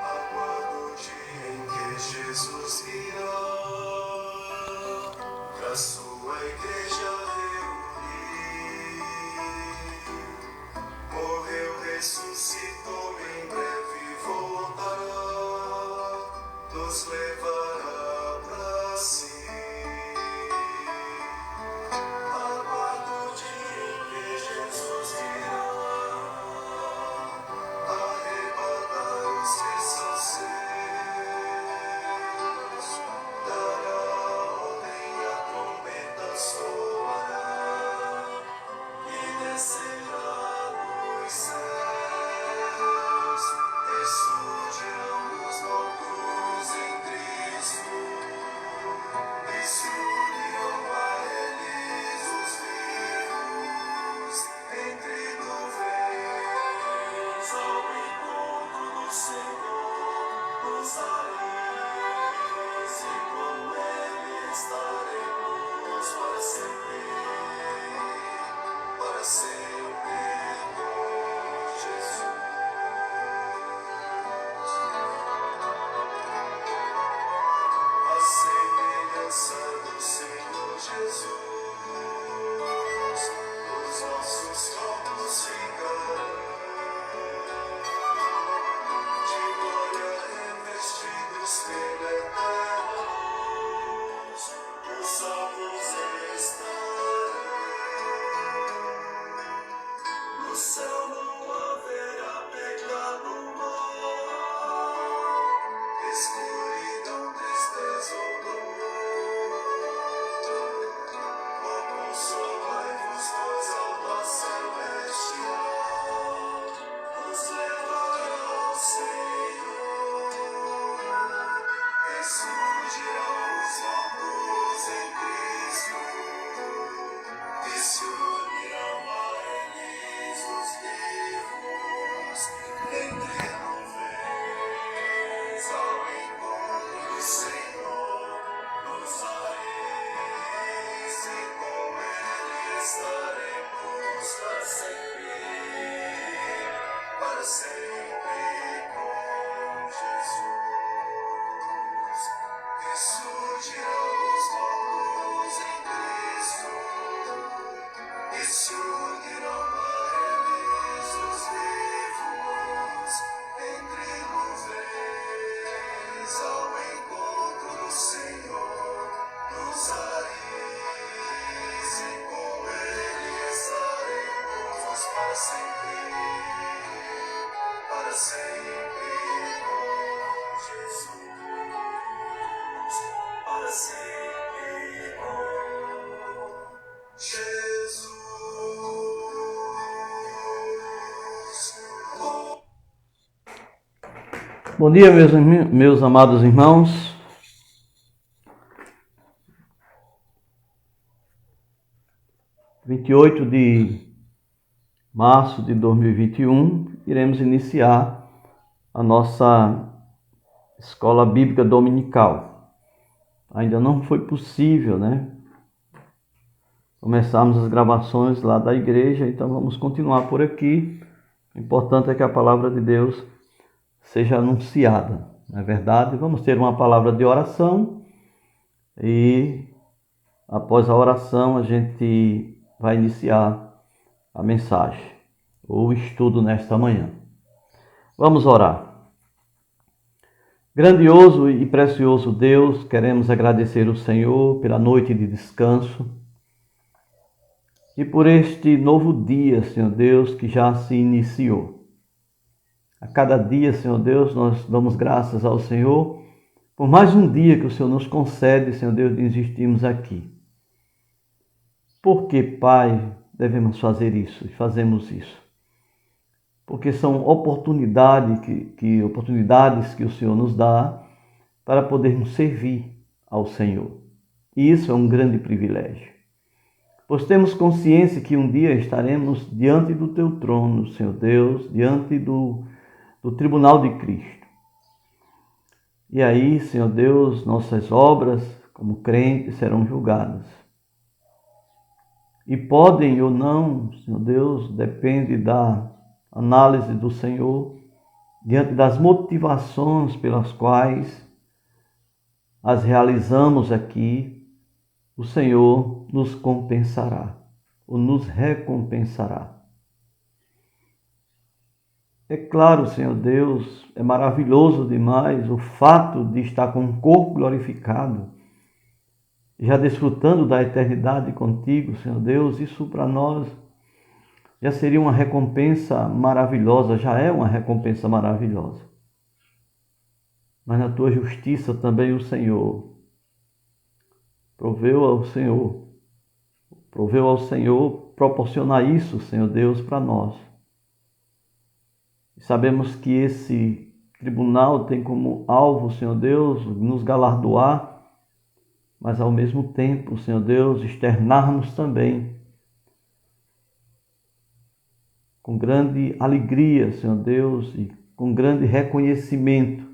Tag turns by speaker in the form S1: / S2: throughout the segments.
S1: Aguardo o dia em que Jesus virá pra sua igreja reunir. Morreu, ressuscitou, em breve voltará, nos levará pra si. Aguardo o dia em que Jesus virá arrebatar os que são seus. Dará ordem, a trombeta soará e descerá nos céus. Ressurgirão os mortos em Cristo e se unirão a eles os vivos entre nuvens ao encontro do Senhor nos ares, e com Ele estaremos para sempre com Jesus. A semelhança do Senhor Jesus, os nossos corpos ficarão de glória revestidos pela eterna luz. Os salvos estarão. No céu não haverá pecado, mal, escuridão, tristeza ou dor. Oh, consolai-vos, pois alma celestial nos levará ao Senhor. Ressurgirão os mortos em Cristo e se unirão a eles os vivos entre nuvens ao encontro do Senhor nos ares, e com Ele estaremos para sempre com Jesus. Ressurgirão os mortos em Cristo e se unirão a eles os vivos entre nuvens ao encontro do Senhor nos ares, e com Ele estaremos para sempre com Jesus, para sempre com Jesus.
S2: Bom dia, meus amados irmãos. Dia 28 de março de 2021, iremos iniciar a nossa escola bíblica dominical. Ainda não foi possível, começarmos as gravações lá da igreja, então vamos continuar por aqui. O importante é que a palavra de Deus seja anunciada, não é verdade? Vamos ter uma palavra de oração e após a oração a gente vai iniciar a mensagem ou o estudo nesta manhã. Vamos orar. Grandioso e precioso Deus, queremos agradecer o Senhor pela noite de descanso e por este novo dia, Senhor Deus, que já se iniciou. A cada dia, Senhor Deus, nós damos graças ao Senhor por mais um dia que o Senhor nos concede, Senhor Deus, de existirmos aqui. Por que, Pai, devemos fazer isso e fazemos isso? Porque são oportunidades que o Senhor nos dá para podermos servir ao Senhor. E isso é um grande privilégio. Pois temos consciência que um dia estaremos diante do Teu trono, Senhor Deus, diante do tribunal de Cristo. E aí, Senhor Deus, nossas obras como crentes serão julgadas. e podem ou não, Senhor Deus, depende da análise do Senhor, diante das motivações pelas quais as realizamos aqui, o Senhor nos compensará, ou nos recompensará. É claro, Senhor Deus, é maravilhoso demais o fato de estar com um corpo glorificado, já desfrutando da eternidade contigo, Senhor Deus. Isso para nós já seria uma recompensa maravilhosa, já é uma recompensa maravilhosa. Mas na tua justiça também o Senhor proveu ao Senhor proporcionar isso, Senhor Deus, para nós. E sabemos que esse tribunal tem como alvo, Senhor Deus, nos galardoar, mas ao mesmo tempo, Senhor Deus, externar-nos também com grande alegria, Senhor Deus, e com grande reconhecimento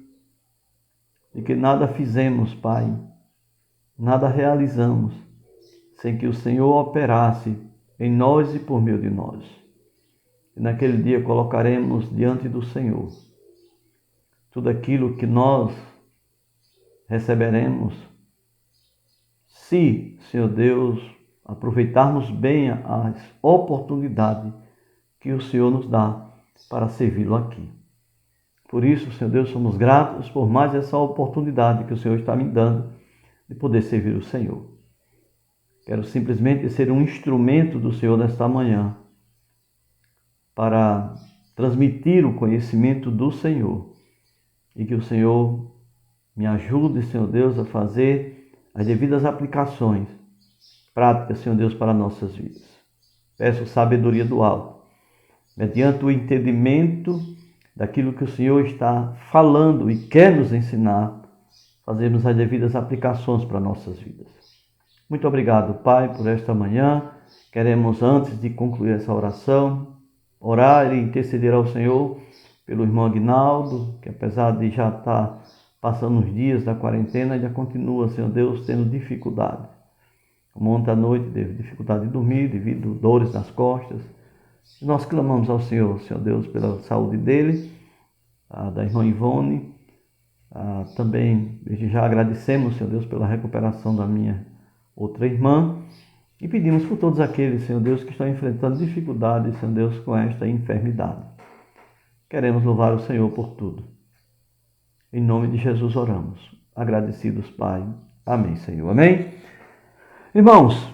S2: de que nada fizemos, Pai, nada realizamos, sem que o Senhor operasse em nós e por meio de nós. E naquele dia colocaremos diante do Senhor tudo aquilo que nós receberemos, se, Senhor Deus, aproveitarmos bem as oportunidades que o Senhor nos dá para servi-lo aqui. Por isso, Senhor Deus, somos gratos por mais essa oportunidade que o Senhor está me dando de poder servir o Senhor. Quero simplesmente ser um instrumento do Senhor nesta manhã para transmitir o conhecimento do Senhor e que o Senhor me ajude, Senhor Deus, a fazer as devidas aplicações práticas, Senhor Deus, para nossas vidas. Peço sabedoria do alto, mediante o entendimento daquilo que o Senhor está falando e quer nos ensinar, fazermos as devidas aplicações para nossas vidas. Muito obrigado, Pai, por esta manhã. Queremos, antes de concluir essa oração, orar e interceder ao Senhor pelo irmão Aguinaldo, que apesar de já estar passando os dias da quarentena, já continua, Senhor Deus, tendo dificuldade. Como ontem à noite teve dificuldade de dormir devido a dores nas costas. E nós clamamos ao Senhor, Senhor Deus, pela saúde dele, da irmã Ivone. Também, desde já, agradecemos, Senhor Deus, pela recuperação da minha outra irmã. E pedimos por todos aqueles, Senhor Deus, que estão enfrentando dificuldades, Senhor Deus, com esta enfermidade. Queremos louvar o Senhor por tudo. Em nome de Jesus oramos. Agradecidos, Pai. Amém, Senhor. Amém? Irmãos,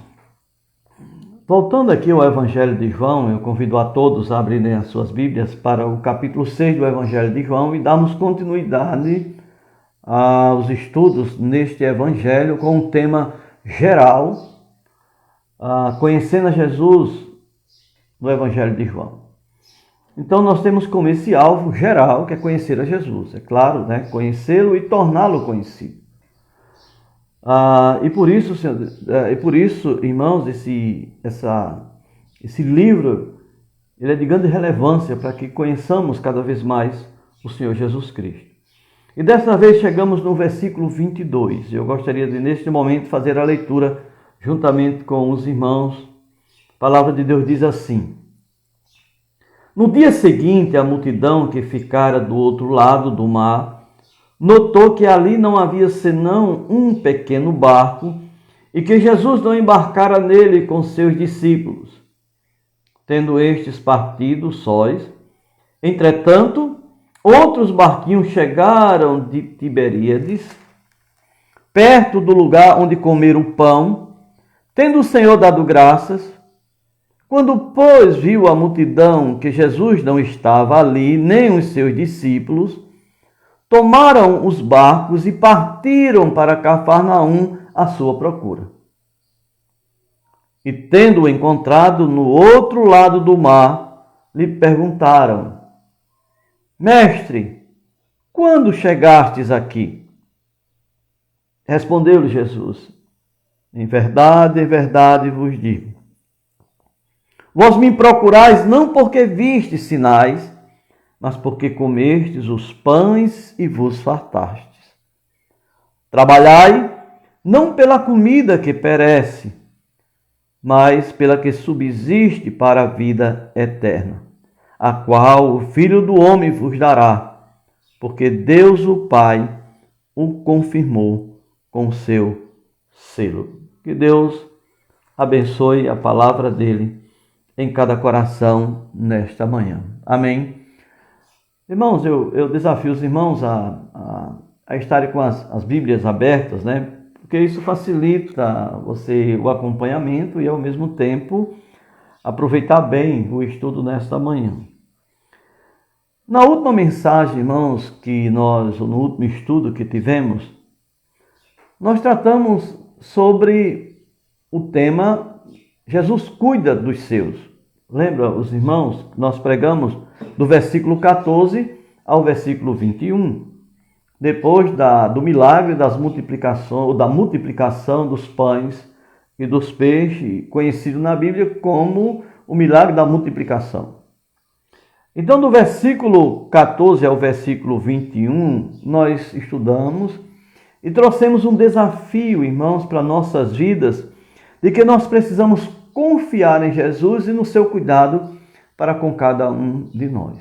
S2: voltando aqui ao Evangelho de João, eu convido a todos a abrirem as suas Bíblias para o capítulo 6 do Evangelho de João e darmos continuidade aos estudos neste Evangelho com um tema geral, conhecendo a Jesus no Evangelho de João. Então nós temos como esse alvo geral, que é conhecer a Jesus, é claro, né? Conhecê-lo e torná-lo conhecido. E por isso, irmãos, esse livro ele é de grande relevância para que conheçamos cada vez mais o Senhor Jesus Cristo. E dessa vez chegamos no versículo 22. Eu gostaria de, neste momento, fazer a leitura juntamente com os irmãos. A palavra de Deus diz assim: No dia seguinte, a multidão que ficara do outro lado do mar notou que ali não havia senão um pequeno barco e que Jesus não embarcara nele com seus discípulos, tendo estes partido sós. Entretanto, outros barquinhos chegaram de Tiberíades, perto do lugar onde comeram o pão, tendo o Senhor dado graças. Quando, pois, viu a multidão que Jesus não estava ali, nem os seus discípulos, tomaram os barcos e partiram para Cafarnaum à sua procura. E, tendo-o encontrado no outro lado do mar, lhe perguntaram: Mestre, quando chegastes aqui? Respondeu-lhe Jesus: em verdade vos digo, vós me procurais não porque vistes sinais, mas porque comestes os pães e vos fartastes. Trabalhai não pela comida que perece, mas pela que subsiste para a vida eterna, a qual o Filho do Homem vos dará, porque Deus o Pai o confirmou com seu selo. Que Deus abençoe a palavra dele em cada coração nesta manhã. Amém. Irmãos, eu desafio os irmãos a estarem com as Bíblias abertas, né? Porque isso facilita o acompanhamento e, ao mesmo tempo, aproveitar bem o estudo nesta manhã. Na última mensagem, irmãos, no último estudo que tivemos, nós tratamos sobre o tema Jesus cuida dos seus. Lembra, os irmãos, nós pregamos do versículo 14 ao versículo 21. Depois do milagre da multiplicação dos pães e dos peixes, conhecido na Bíblia como o milagre da multiplicação. Então, do versículo 14 ao versículo 21, nós estudamos e trouxemos um desafio, irmãos, para nossas vidas, de que nós precisamos confiar em Jesus e no seu cuidado para com cada um de nós.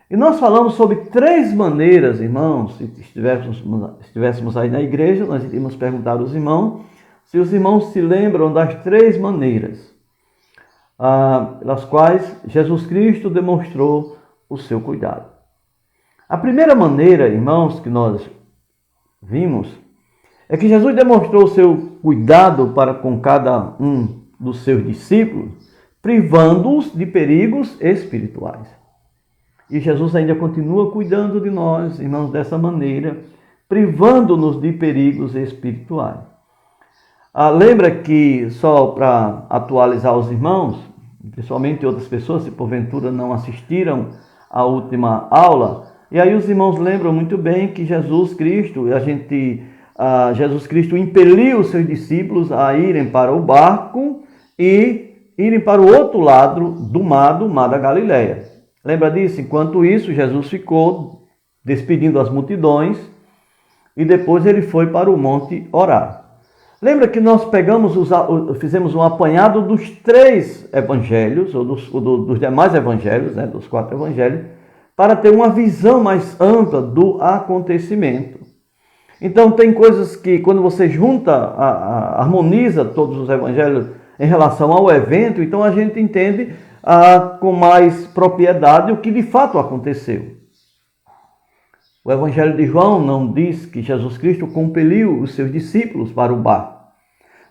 S2: E nós falamos sobre 3 maneiras, irmãos. Se estivéssemos aí na igreja, nós iríamos perguntar aos irmãos se os irmãos se lembram das 3 maneiras pelas quais Jesus Cristo demonstrou o seu cuidado. A primeira maneira, irmãos, que nós vimos, é que Jesus demonstrou o seu cuidado para com cada um dos seus discípulos, privando-os de perigos espirituais. E Jesus ainda continua cuidando de nós, irmãos, dessa maneira, privando-nos de perigos espirituais. Lembra que, só para atualizar os irmãos, principalmente outras pessoas, se porventura não assistiram à última aula, e aí os irmãos lembram muito bem que Jesus Cristo impeliu os seus discípulos a irem para o barco e irem para o outro lado do mar da Galileia. Lembra disso? Enquanto isso, Jesus ficou despedindo as multidões e depois ele foi para o monte orar. Lembra que nós fizemos um apanhado dos 3 evangelhos, ou dos demais evangelhos, né, dos 4 evangelhos, para ter uma visão mais ampla do acontecimento. Então, tem coisas que, quando você harmoniza todos os evangelhos em relação ao evento, então a gente entende com mais propriedade o que de fato aconteceu. O Evangelho de João não diz que Jesus Cristo compeliu os seus discípulos para o barco.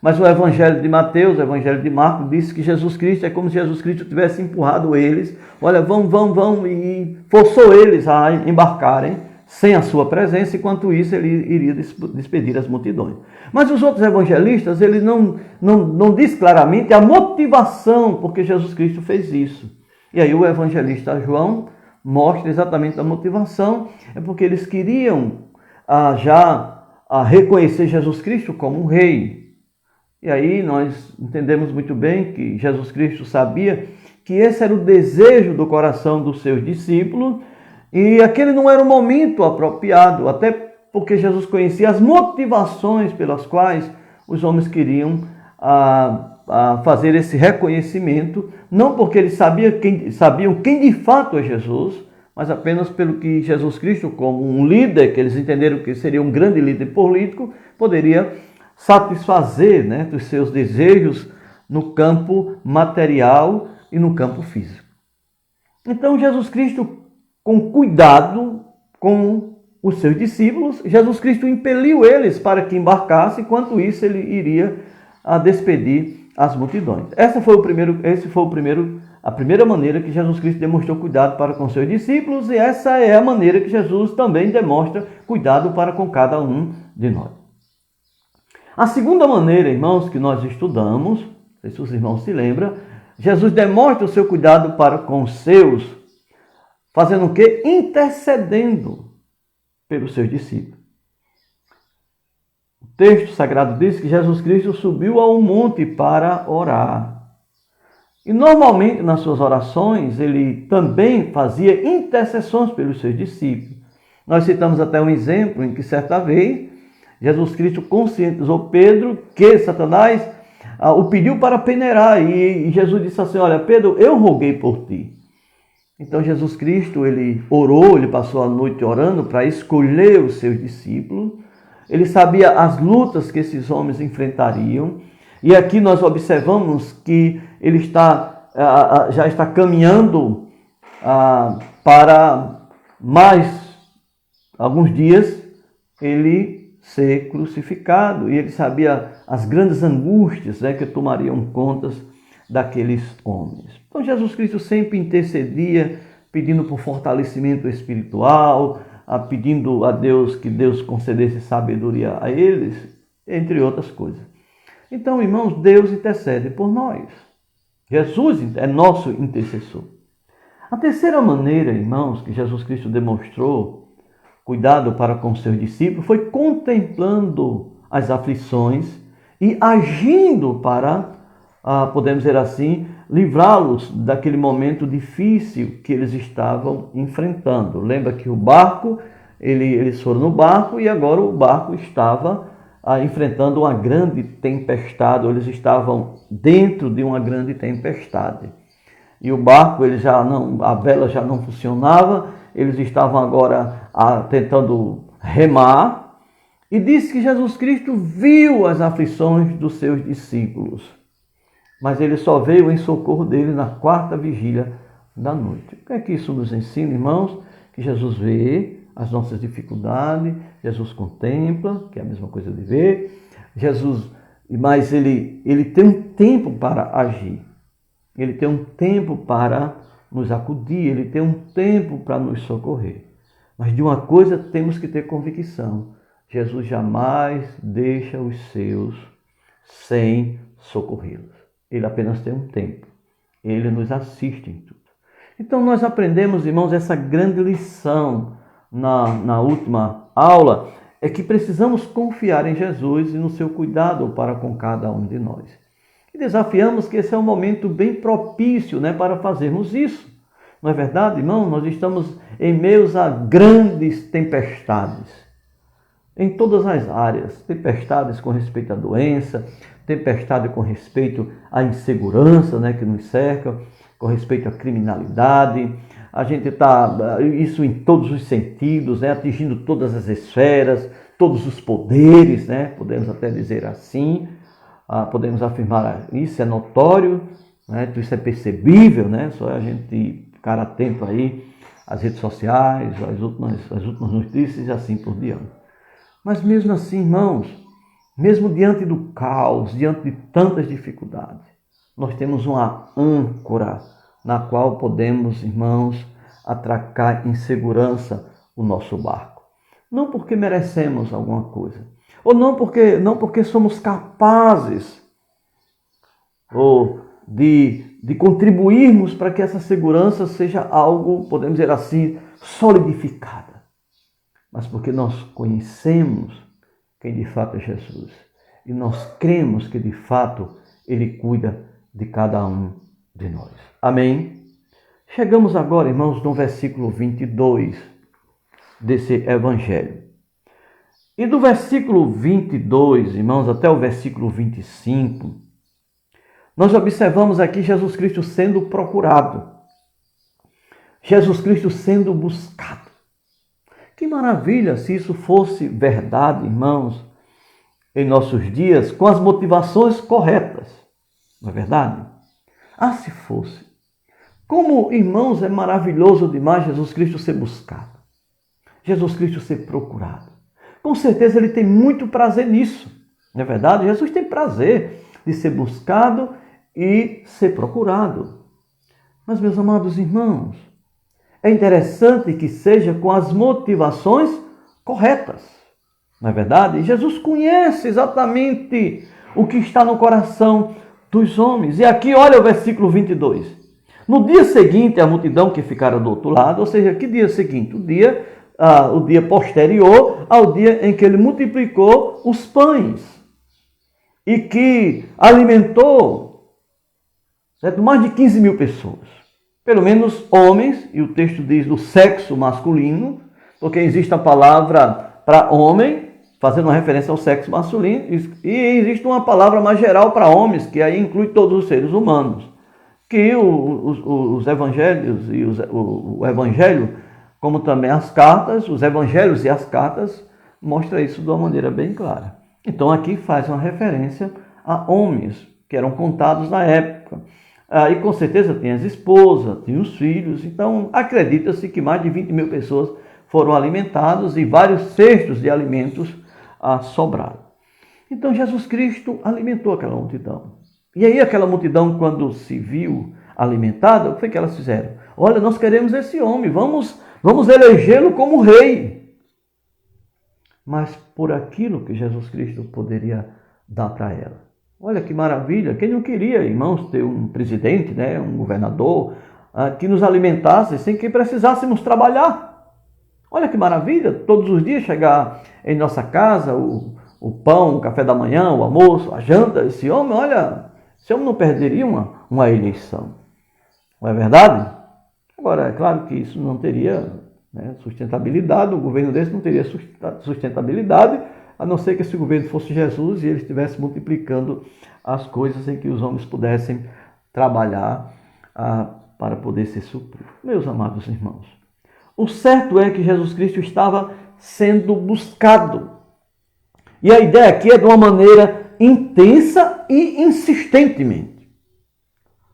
S2: Mas o Evangelho de Mateus, o Evangelho de Marcos, diz que Jesus Cristo é como se Jesus Cristo tivesse empurrado eles. Olha, vão, e forçou eles a embarcarem sem a sua presença, enquanto isso ele iria despedir as multidões. Mas os outros evangelistas, ele não diz claramente a motivação porque Jesus Cristo fez isso. E aí o evangelista João mostra exatamente a motivação, é porque eles queriam reconhecer Jesus Cristo como um rei. E aí nós entendemos muito bem que Jesus Cristo sabia que esse era o desejo do coração dos seus discípulos, e aquele não era o momento apropriado, até porque Jesus conhecia as motivações pelas quais os homens queriam fazer esse reconhecimento, não porque eles sabiam quem de fato é Jesus, mas apenas pelo que Jesus Cristo, como um líder, que eles entenderam que seria um grande líder político, poderia satisfazer, né, dos seus desejos no campo material e no campo físico. Então, Jesus Cristo, com cuidado com os seus discípulos, Jesus Cristo impeliu eles para que embarcassem, enquanto isso ele iria despedir as multidões. A primeira maneira que Jesus Cristo demonstrou cuidado para com seus discípulos, e essa é a maneira que Jesus também demonstra cuidado para com cada um de nós. A segunda maneira, irmãos, que nós estudamos, não sei se os irmãos se lembram, Jesus demonstra o seu cuidado para com os seus, fazendo o quê? Intercedendo pelos seus discípulos. O texto sagrado diz que Jesus Cristo subiu a um monte para orar. E normalmente nas suas orações ele também fazia intercessões pelos seus discípulos. Nós citamos até um exemplo em que certa vez Jesus Cristo conscientizou Pedro que Satanás o pediu para peneirar. E Jesus disse assim: olha, Pedro, eu roguei por ti. Então Jesus Cristo, ele orou, ele passou a noite orando para escolher os seus discípulos. Ele sabia as lutas que esses homens enfrentariam. E aqui nós observamos que ele já está caminhando para mais alguns dias ele ser crucificado. E ele sabia as grandes angústias, né, que tomariam contas daqueles homens. Então Jesus Cristo sempre intercedia, pedindo por fortalecimento espiritual, pedindo a Deus que Deus concedesse sabedoria a eles, entre outras coisas. Então, irmãos, Deus intercede por nós. Jesus é nosso intercessor. A terceira maneira, irmãos, que Jesus Cristo demonstrou cuidado para com seus discípulos foi contemplando as aflições e agindo para, podemos dizer assim, livrá-los daquele momento difícil que eles estavam enfrentando. Lembra que o barco, eles foram no barco e agora o barco estava enfrentando uma grande tempestade, eles estavam dentro de uma grande tempestade. E o barco, a vela já não funcionava, eles estavam agora tentando remar. E diz que Jesus Cristo viu as aflições dos seus discípulos, mas ele só veio em socorro dele na quarta vigília da noite. O que é que isso nos ensina, irmãos? Que Jesus vê as nossas dificuldades, Jesus contempla, que é a mesma coisa de ver, mas ele tem um tempo para agir, ele tem um tempo para nos acudir, ele tem um tempo para nos socorrer. Mas de uma coisa temos que ter convicção: Jesus jamais deixa os seus sem socorrê-los. Ele apenas tem um tempo. Ele nos assiste em tudo. Então nós aprendemos, irmãos, essa grande lição na última aula, é que precisamos confiar em Jesus e no seu cuidado para com cada um de nós. E desafiamos que esse é um momento bem propício, né, para fazermos isso. Não é verdade, irmão? Nós estamos em meio a grandes tempestades, em todas as áreas. Tempestades com respeito à doença, tempestade com respeito à insegurança, né, que nos cerca, com respeito à criminalidade. A gente está, isso em todos os sentidos, né, atingindo todas as esferas, todos os poderes, né, podemos até dizer assim, podemos afirmar isso, é notório, né, isso é percebível, né, só a gente ficar atento aí às redes sociais, às últimas notícias e assim por diante. Mas mesmo assim, irmãos, mesmo diante do caos, diante de tantas dificuldades, nós temos uma âncora na qual podemos, irmãos, atracar em segurança o nosso barco. Não porque merecemos alguma coisa, ou não porque somos capazes ou de contribuirmos para que essa segurança seja algo, podemos dizer assim, solidificada, mas porque nós conhecemos quem de fato é Jesus e nós cremos que de fato Ele cuida de cada um de nós. Amém? Chegamos agora, irmãos, no versículo 22 desse evangelho. E do versículo 22, irmãos, até o versículo 25, nós observamos aqui Jesus Cristo sendo procurado, Jesus Cristo sendo buscado. Que maravilha se isso fosse verdade, irmãos, em nossos dias, com as motivações corretas, não é verdade? Se fosse. Como, irmãos, é maravilhoso demais Jesus Cristo ser buscado, Jesus Cristo ser procurado. Com certeza Ele tem muito prazer nisso, não é verdade? Jesus tem prazer de ser buscado e ser procurado. Mas, meus amados irmãos, é interessante que seja com as motivações corretas, não é verdade? E Jesus conhece exatamente o que está no coração dos homens. E aqui, olha o versículo 22. No dia seguinte, a multidão que ficara do outro lado, ou seja, que dia seguinte? O dia posterior ao dia em que ele multiplicou os pães e que alimentou, certo, mais de 15 mil pessoas. Pelo menos homens, e o texto diz do sexo masculino, porque existe a palavra para homem, fazendo uma referência ao sexo masculino, e existe uma palavra mais geral para homens, que aí inclui todos os seres humanos, que os evangelhos e o evangelho, como também as cartas, os evangelhos e as cartas, mostra isso de uma maneira bem clara. Então aqui faz uma referência a homens que eram contados na época. E com certeza tem as esposas, tem os filhos. Então acredita-se que mais de 20 mil pessoas foram alimentadas e vários cestos de alimentos sobraram. Então Jesus Cristo alimentou aquela multidão. E aí aquela multidão, quando se viu alimentada, o que foi que elas fizeram? Olha, nós queremos esse homem, vamos elegê-lo como rei. Mas por aquilo que Jesus Cristo poderia dar para ela. Olha que maravilha, quem não queria, irmãos, ter um presidente, né, um governador, que nos alimentasse sem que precisássemos trabalhar. Olha que maravilha, todos os dias chegar em nossa casa o pão, o café da manhã, o almoço, a janta. Esse homem, olha, esse homem não perderia uma eleição. Não é verdade? Agora, é claro que isso não teria sustentabilidade, o governo desse não teria sustentabilidade, a não ser que esse governo fosse Jesus e ele estivesse multiplicando as coisas em que os homens pudessem trabalhar para poder ser suprido. Meus amados irmãos, o certo é que Jesus Cristo estava sendo buscado. E a ideia aqui é de uma maneira intensa e insistentemente.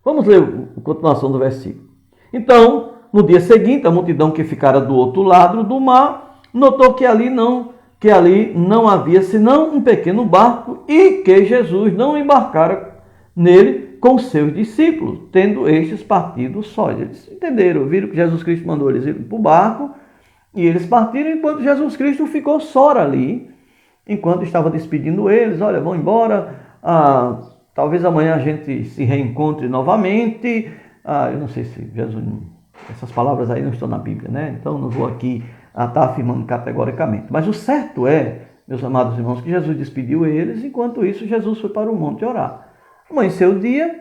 S2: Vamos ler a continuação do versículo. Então, no dia seguinte, a multidão que ficara do outro lado do mar notou que ali não havia senão um pequeno barco e que Jesus não embarcara nele com seus discípulos, tendo estes partido só. Eles entenderam, viram que Jesus Cristo mandou eles ir para o barco e eles partiram, enquanto Jesus Cristo ficou só ali, enquanto estava despedindo eles. Olha, vão embora, talvez amanhã a gente se reencontre novamente. Eu não sei se Jesus... Essas palavras aí não estão na Bíblia, né? Então não vou aqui estar afirmando categoricamente. Mas o certo é, meus amados irmãos, que Jesus despediu eles, enquanto isso Jesus foi para o monte orar. Amanheceu o dia,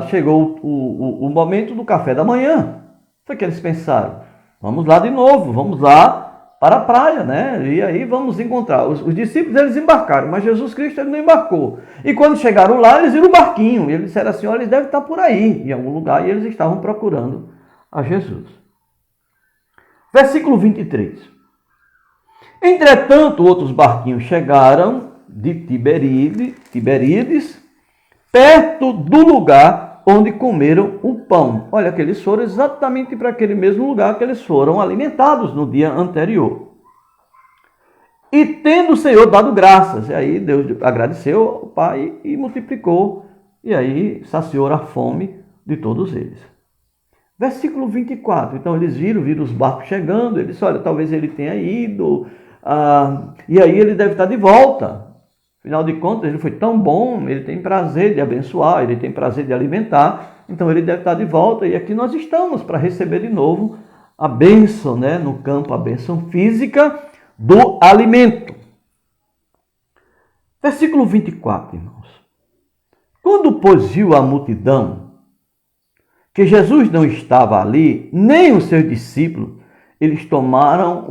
S2: chegou o momento do café da manhã. Foi que eles pensaram, vamos lá de novo, vamos lá para a praia, né? E aí vamos encontrar. Os discípulos, eles embarcaram, mas Jesus Cristo ele não embarcou. E quando chegaram lá, eles viram o barquinho. E eles disseram assim, olha, eles devem estar por aí, em algum lugar. E eles estavam procurando a Jesus. Versículo 23. Entretanto, outros barquinhos chegaram de Tiberíades, perto do lugar onde comeram o pão. Olha, que eles foram exatamente para aquele mesmo lugar que eles foram alimentados no dia anterior. E tendo o Senhor dado graças, e aí Deus agradeceu ao Pai e multiplicou, e aí saciou a fome de todos eles. Versículo 24, então eles viram os barcos chegando, eles disseram, olha, talvez ele tenha ido, e aí ele deve estar de volta. Afinal de contas, ele foi tão bom, ele tem prazer de abençoar, ele tem prazer de alimentar, então ele deve estar de volta. E aqui nós estamos para receber de novo a bênção, né, no campo, a bênção física do alimento. Versículo 24, irmãos. Quando, pois, viu a multidão, que Jesus não estava ali, nem os seus discípulos, eles tomaram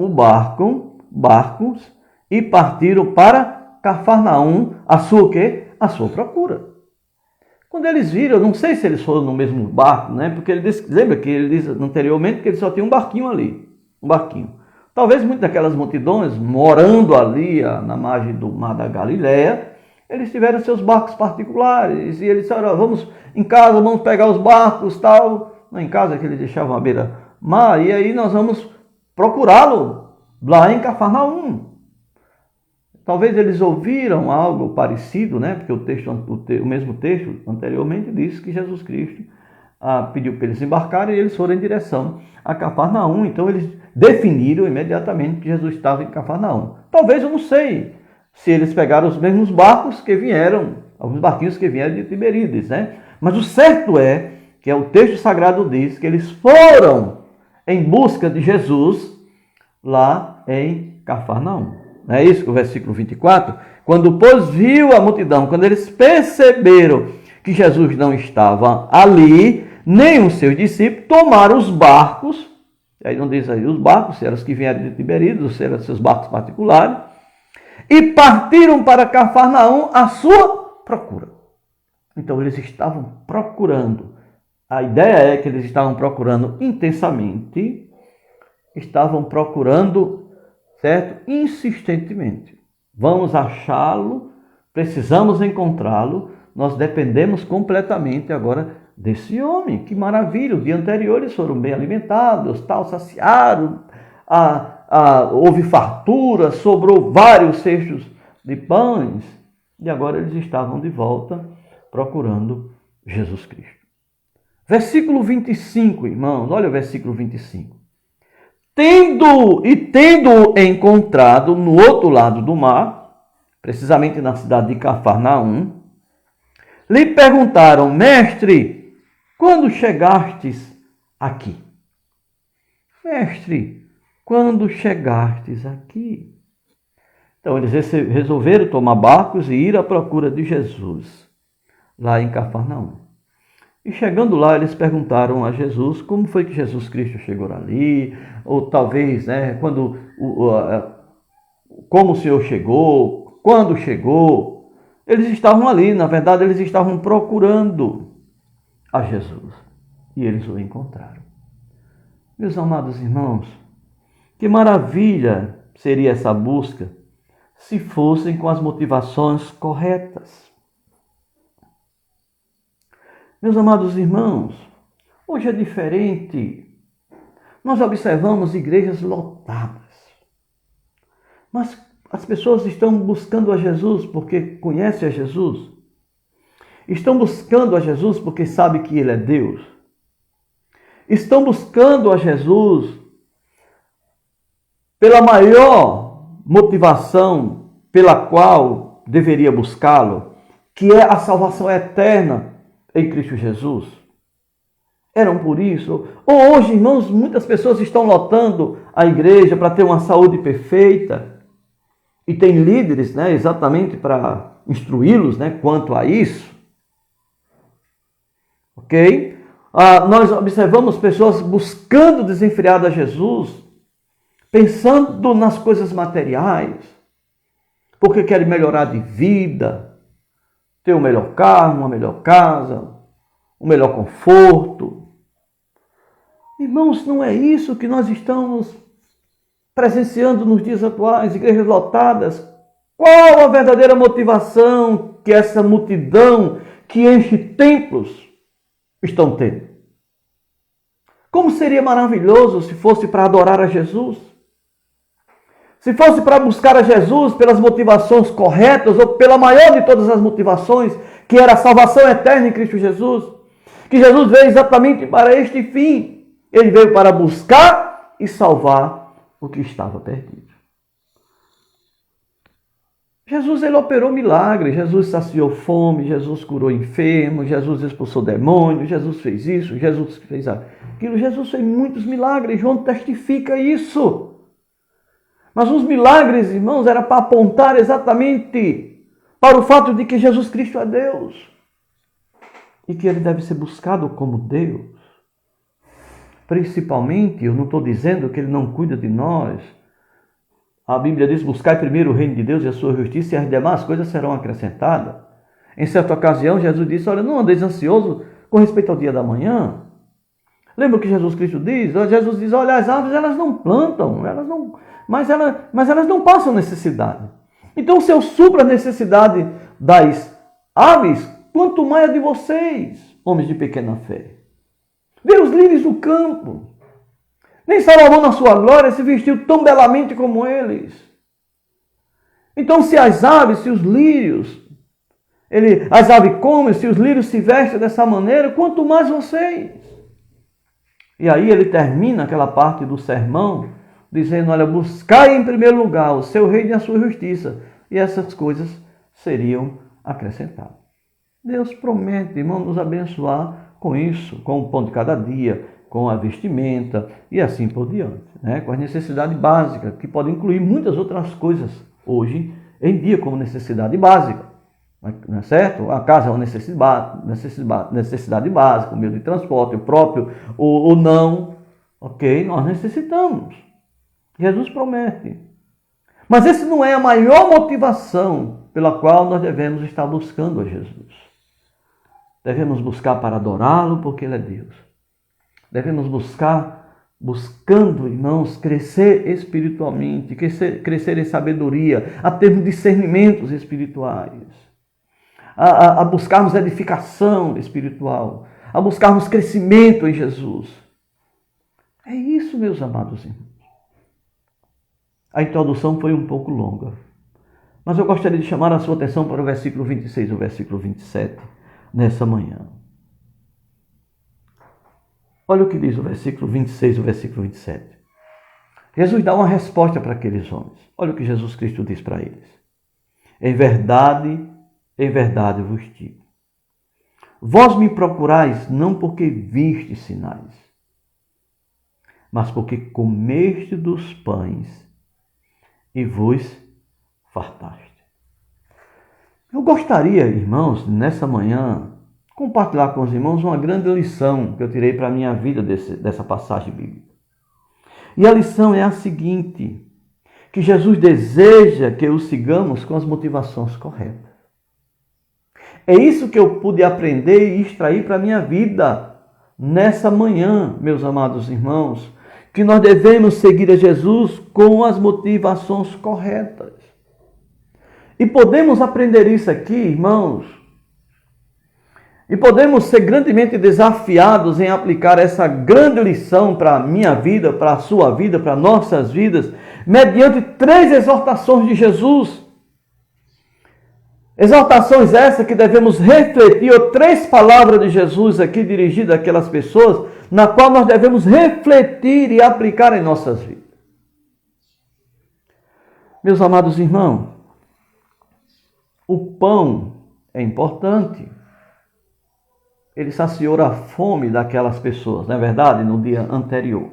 S2: barcos e partiram para Cafarnaum, a sua procura. Quando eles viram, eu não sei se eles foram no mesmo barco, né? Porque lembra que ele disse anteriormente que ele só tinha um barquinho ali, um barquinho. Talvez muitas daquelas multidões morando ali na margem do mar da Galileia, eles tiveram seus barcos particulares e eles disseram, vamos em casa, vamos pegar os barcos, tal. Não em casa, que eles deixavam à beira-mar, e aí nós vamos procurá-lo lá em Cafarnaum. Talvez eles ouviram algo parecido, né? Porque o mesmo texto anteriormente disse que Jesus Cristo pediu para eles embarcarem e eles foram em direção a Cafarnaum. Então eles definiram imediatamente que Jesus estava em Cafarnaum. Talvez, eu não sei, se eles pegaram os mesmos barcos que vieram, alguns barquinhos que vieram de Tiberíades, né? Mas o certo é que o texto sagrado diz que eles foram em busca de Jesus lá em Cafarnaum. Não é isso que o versículo 24? Quando, pois, viu a multidão, quando eles perceberam que Jesus não estava ali, nem os seus discípulos, tomaram os barcos, aí não diz aí os barcos, se eram os que vieram de Tiberíades, ou se eram seus barcos particulares, e partiram para Cafarnaum à sua procura. Então eles estavam procurando. A ideia é que eles estavam procurando intensamente, estavam procurando, certo? Insistentemente. Vamos achá-lo, precisamos encontrá-lo, nós dependemos completamente agora desse homem. Que maravilha! O dia anterior eles foram bem alimentados, tal, saciaram, houve fartura, sobrou vários cestos de pães, e agora eles estavam de volta procurando Jesus Cristo. Versículo 25, irmãos, olha o versículo 25. Tendo encontrado no outro lado do mar, precisamente na cidade de Cafarnaum, lhe perguntaram: Mestre, quando chegastes aqui? Mestre, quando chegastes aqui? Então eles resolveram tomar barcos e ir à procura de Jesus, lá em Cafarnaum. E chegando lá, eles perguntaram a Jesus como foi que Jesus Cristo chegou ali, ou talvez, como o Senhor chegou, quando chegou. Eles estavam ali, na verdade, eles estavam procurando a Jesus. E eles o encontraram. Meus amados irmãos, que maravilha seria essa busca se fossem com as motivações corretas. Meus amados irmãos, hoje é diferente. Nós observamos igrejas lotadas. Mas as pessoas estão buscando a Jesus porque conhecem a Jesus. Estão buscando a Jesus porque sabem que Ele é Deus. Estão buscando a Jesus pela maior motivação pela qual deveria buscá-lo, que é a salvação eterna em Cristo Jesus. Eram por isso. Ou hoje, irmãos, muitas pessoas estão lotando a igreja para ter uma saúde perfeita. E tem líderes, exatamente para instruí-los, quanto a isso. Ok? Nós observamos pessoas buscando desenfrear a Jesus, pensando nas coisas materiais, porque querem melhorar de vida, ter um melhor carro, uma melhor casa, um melhor conforto. Irmãos, não é isso que nós estamos presenciando nos dias atuais, igrejas lotadas. Qual a verdadeira motivação que essa multidão que enche templos estão tendo? Como seria maravilhoso se fosse para adorar a Jesus? Se fosse para buscar a Jesus pelas motivações corretas, ou pela maior de todas as motivações, que era a salvação eterna em Cristo Jesus, que Jesus veio exatamente para este fim. Ele veio para buscar e salvar o que estava perdido. Jesus, ele operou milagres, Jesus saciou fome, Jesus curou enfermos, Jesus expulsou demônios, Jesus fez isso, Jesus fez aquilo, Jesus fez muitos milagres, João testifica isso. Mas os milagres, irmãos, era para apontar exatamente para o fato de que Jesus Cristo é Deus e que Ele deve ser buscado como Deus. Principalmente, eu não estou dizendo que Ele não cuida de nós. A Bíblia diz: buscai primeiro o reino de Deus e a sua justiça, e as demais coisas serão acrescentadas. Em certa ocasião, Jesus disse: olha, não andeis ansioso com respeito ao dia da manhã. Lembra o que Jesus Cristo diz? Jesus diz: olha, as árvores elas não plantam, mas elas não passam necessidade. Então, se eu supro a necessidade das aves, quanto mais a de vocês, homens de pequena fé. Vê os lírios do campo. Nem Salomão na sua glória se vestiu tão belamente como eles. Então, se as aves, se os lírios, as aves comem, se os lírios se vestem dessa maneira, quanto mais vocês. E aí ele termina aquela parte do sermão dizendo: olha, buscai em primeiro lugar o seu reino e a sua justiça, e essas coisas seriam acrescentadas. Deus promete, irmão, nos abençoar com isso, com o pão de cada dia, com a vestimenta e assim por diante, com as necessidades básicas, que podem incluir muitas outras coisas hoje em dia como necessidade básica. Não é certo? A casa é uma necessidade básica, o meio de transporte, o próprio ou não, ok? Nós necessitamos. Jesus promete. Mas essa não é a maior motivação pela qual nós devemos estar buscando a Jesus. Devemos buscar para adorá-lo porque Ele é Deus. Devemos buscando, irmãos, crescer espiritualmente, crescer em sabedoria, a termos discernimentos espirituais, a buscarmos edificação espiritual, a buscarmos crescimento em Jesus. É isso, meus amados irmãos. A introdução foi um pouco longa, mas eu gostaria de chamar a sua atenção para o versículo 26 e o versículo 27 nessa manhã. Olha o que diz o versículo 26 e o versículo 27. Jesus dá uma resposta para aqueles homens. Olha o que Jesus Cristo diz para eles. Em verdade vos digo. Vós me procurais não porque vistes sinais, mas porque comeste dos pães e vos fartaste. Eu gostaria, irmãos, nessa manhã, compartilhar com os irmãos uma grande lição que eu tirei para a minha vida dessa passagem bíblica. E a lição é a seguinte, que Jesus deseja que o sigamos com as motivações corretas. É isso que eu pude aprender e extrair para a minha vida nessa manhã, meus amados irmãos, que nós devemos seguir a Jesus com as motivações corretas. E podemos aprender isso aqui, irmãos, e podemos ser grandemente desafiados em aplicar essa grande lição para a minha vida, para a sua vida, para nossas vidas, mediante 3 exortações de Jesus. Exortações essas que devemos refletir, ou 3 palavras de Jesus aqui dirigidas àquelas pessoas, na qual nós devemos refletir e aplicar em nossas vidas. Meus amados irmãos, o pão é importante. Ele saciou a fome daquelas pessoas, não é verdade? No dia anterior.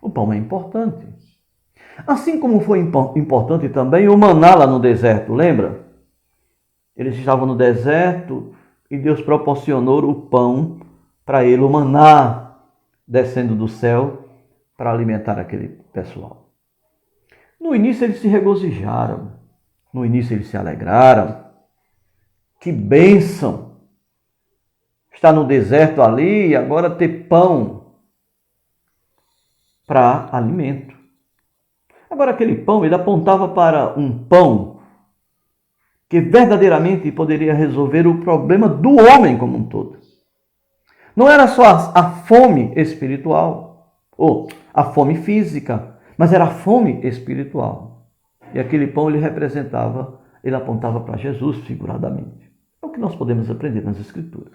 S2: O pão é importante. Assim como foi importante também o maná lá no deserto, lembra? Eles estavam no deserto e Deus proporcionou o pão para ele, o maná descendo do céu para alimentar aquele pessoal. No início eles se regozijaram, no início eles se alegraram. Que bênção! Estar no deserto ali e agora ter pão para alimento. Agora aquele pão, ele apontava para um pão que verdadeiramente poderia resolver o problema do homem como um todo. Não era só a fome espiritual, ou a fome física, mas era a fome espiritual. E aquele pão ele representava, ele apontava para Jesus figuradamente. É o que nós podemos aprender nas Escrituras.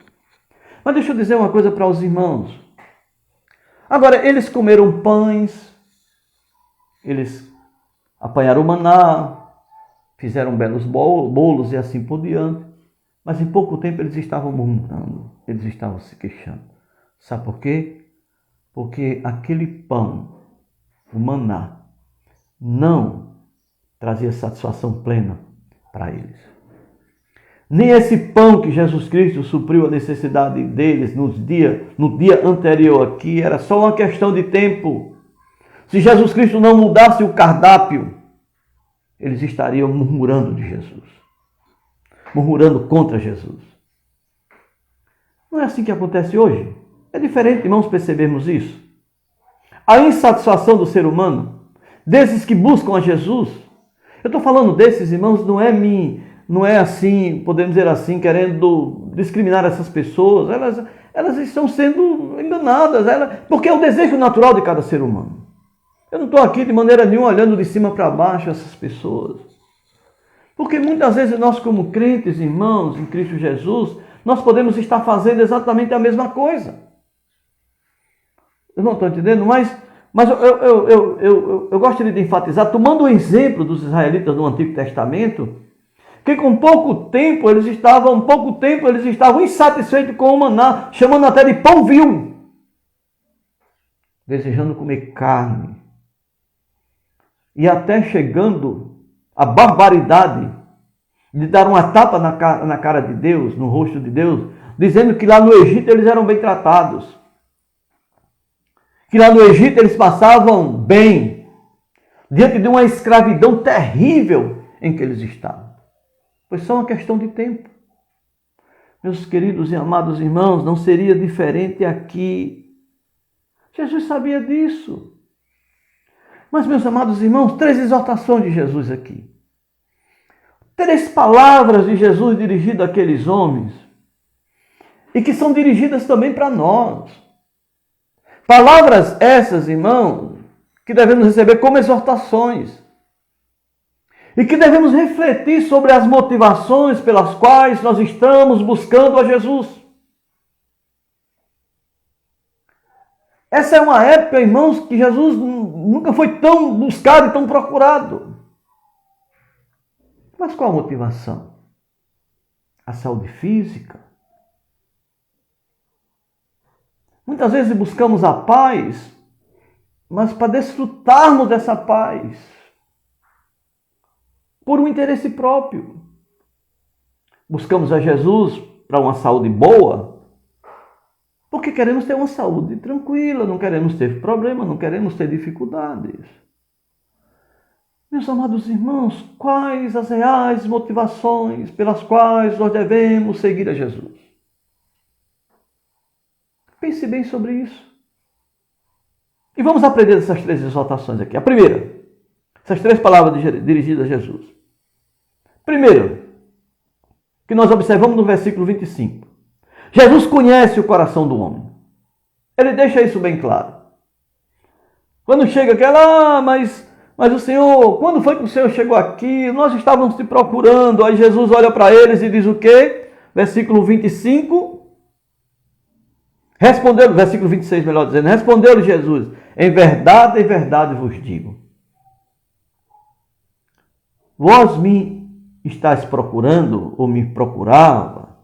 S2: Mas deixa eu dizer uma coisa para os irmãos. Agora, eles comeram pães, eles apanharam maná, fizeram belos bolos e assim por diante. Mas em pouco tempo eles estavam murmurando, eles estavam se queixando. Sabe por quê? Porque aquele pão, o maná, não trazia satisfação plena para eles. Nem esse pão que Jesus Cristo supriu a necessidade deles no dia anterior aqui, era só uma questão de tempo. Se Jesus Cristo não mudasse o cardápio, eles estariam murmurando de Jesus, murmurando contra Jesus. Não é assim que acontece hoje? É diferente, irmãos, percebermos isso. A insatisfação do ser humano, desses que buscam a Jesus, eu estou falando desses, irmãos, não é assim, podemos dizer assim, querendo discriminar essas pessoas. Elas estão sendo enganadas, porque é o desejo natural de cada ser humano. Eu não estou aqui de maneira nenhuma olhando de cima para baixo essas pessoas. Porque muitas vezes nós, como crentes, irmãos, em Cristo Jesus, nós podemos estar fazendo exatamente a mesma coisa. Eu não estou entendendo, mas eu gostaria de enfatizar, tomando o exemplo dos israelitas do Antigo Testamento, que com pouco tempo eles estavam insatisfeitos com o maná, chamando até de pão vil, desejando comer carne, e até chegando à barbaridade de dar uma tapa na cara de Deus, no rosto de Deus, dizendo que lá no Egito eles eram bem tratados, que lá no Egito eles passavam bem, diante de uma escravidão terrível em que eles estavam. Foi só uma questão de tempo. Meus queridos e amados irmãos, não seria diferente aqui. Jesus sabia disso. Mas, meus amados irmãos, 3 exortações de Jesus aqui. 3 palavras de Jesus dirigidas àqueles homens e que são dirigidas também para nós. Palavras essas, irmãos, que devemos receber como exortações e que devemos refletir sobre as motivações pelas quais nós estamos buscando a Jesus. Essa é uma época, irmãos, que Jesus nunca foi tão buscado e tão procurado. Mas qual a motivação? A saúde física? Muitas vezes buscamos a paz, mas para desfrutarmos dessa paz, por um interesse próprio. Buscamos a Jesus para uma saúde boa, porque queremos ter uma saúde tranquila, não queremos ter problema, não queremos ter dificuldades. Meus amados irmãos, quais as reais motivações pelas quais nós devemos seguir a Jesus? Pense bem sobre isso. E vamos aprender essas 3 exortações aqui. A primeira, essas 3 palavras dirigidas a Jesus. Primeiro, que nós observamos no versículo 25. Jesus conhece o coração do homem. Ele deixa isso bem claro. Quando chega aquela, mas o Senhor, quando foi que o Senhor chegou aqui? Nós estávamos te procurando. Aí Jesus olha para eles e diz o quê? Versículo 25. Respondeu, versículo 26, melhor dizendo, respondeu-lhe Jesus, em verdade vos digo, vós me estáis procurando, ou me procurava,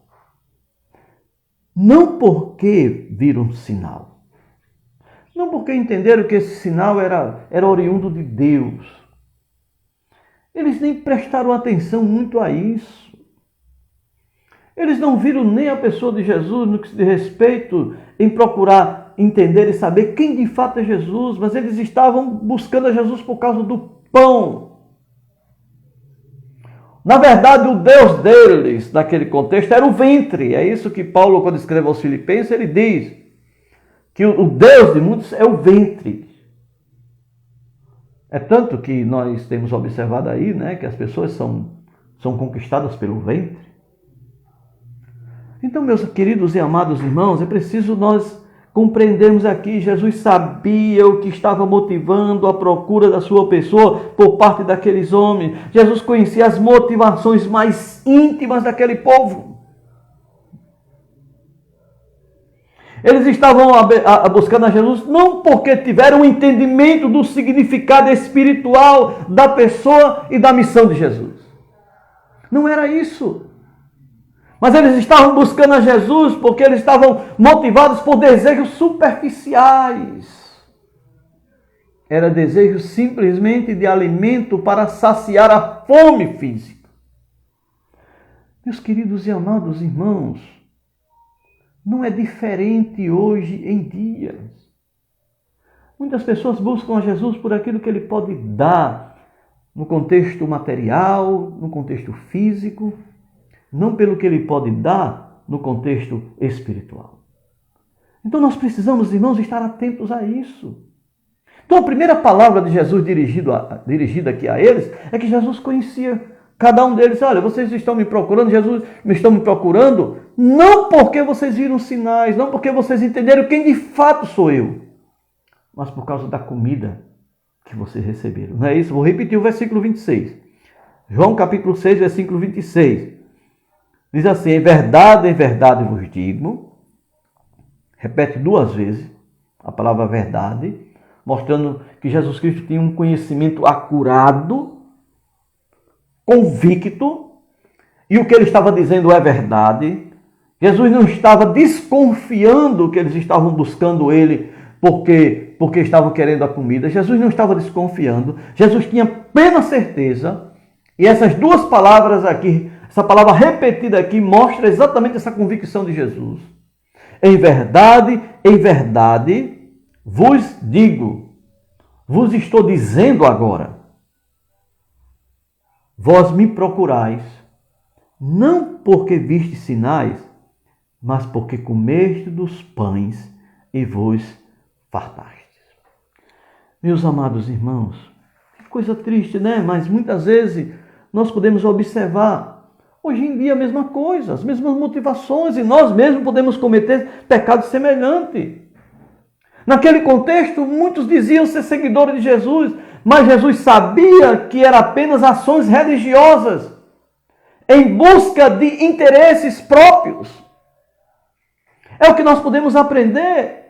S2: não porque viram um sinal, não porque entenderam que esse sinal era oriundo de Deus. Eles nem prestaram atenção muito a isso. Eles não viram nem a pessoa de Jesus no que se diz respeito em procurar entender e saber quem de fato é Jesus, mas eles estavam buscando a Jesus por causa do pão. Na verdade, o Deus deles, naquele contexto, era o ventre. É isso que Paulo, quando escreve aos Filipenses, ele diz que o Deus de muitos é o ventre. É tanto que nós temos observado aí, né, que as pessoas são conquistadas pelo ventre. Então, meus queridos e amados irmãos, é preciso nós compreendermos aqui, Jesus sabia o que estava motivando a procura da sua pessoa por parte daqueles homens. Jesus conhecia as motivações mais íntimas daquele povo. Eles estavam buscando a Jesus não porque tiveram um entendimento do significado espiritual da pessoa e da missão de Jesus. Não era isso. Mas eles estavam buscando a Jesus porque eles estavam motivados por desejos superficiais. Era desejo simplesmente de alimento para saciar a fome física. Meus queridos e amados irmãos, não é diferente hoje em dia. Muitas pessoas buscam a Jesus por aquilo que ele pode dar no contexto material, no contexto físico, não pelo que ele pode dar no contexto espiritual. Então nós precisamos, irmãos, estar atentos a isso. Então a primeira palavra de Jesus dirigida aqui a eles é que Jesus conhecia cada um deles. Olha, vocês estão me procurando, Jesus me estão me procurando, não porque vocês viram sinais, não porque vocês entenderam quem de fato sou eu, mas por causa da comida que vocês receberam. Não é isso? Vou repetir o versículo 26. João capítulo 6, versículo 26. Diz assim, em verdade vos digo, repete 2 vezes a palavra verdade, mostrando que Jesus Cristo tinha um conhecimento acurado, convicto, e o que ele estava dizendo é verdade. Jesus não estava desconfiando que eles estavam buscando ele porque estavam querendo a comida. Jesus não estava desconfiando. Jesus tinha plena certeza. E essas 2 palavras aqui, essa palavra repetida aqui, mostra exatamente essa convicção de Jesus. Em verdade vos digo, vos estou dizendo agora. vós me procurais, não porque vistes sinais, mas porque comeste dos pães e vos fartastes. Meus amados irmãos, que coisa triste, né? Mas muitas vezes nós podemos observar, hoje em dia a mesma coisa, as mesmas motivações, e nós mesmos podemos cometer pecado semelhante. Naquele contexto, muitos diziam ser seguidores de Jesus, mas Jesus sabia que eram apenas ações religiosas, em busca de interesses próprios. É o que nós podemos aprender.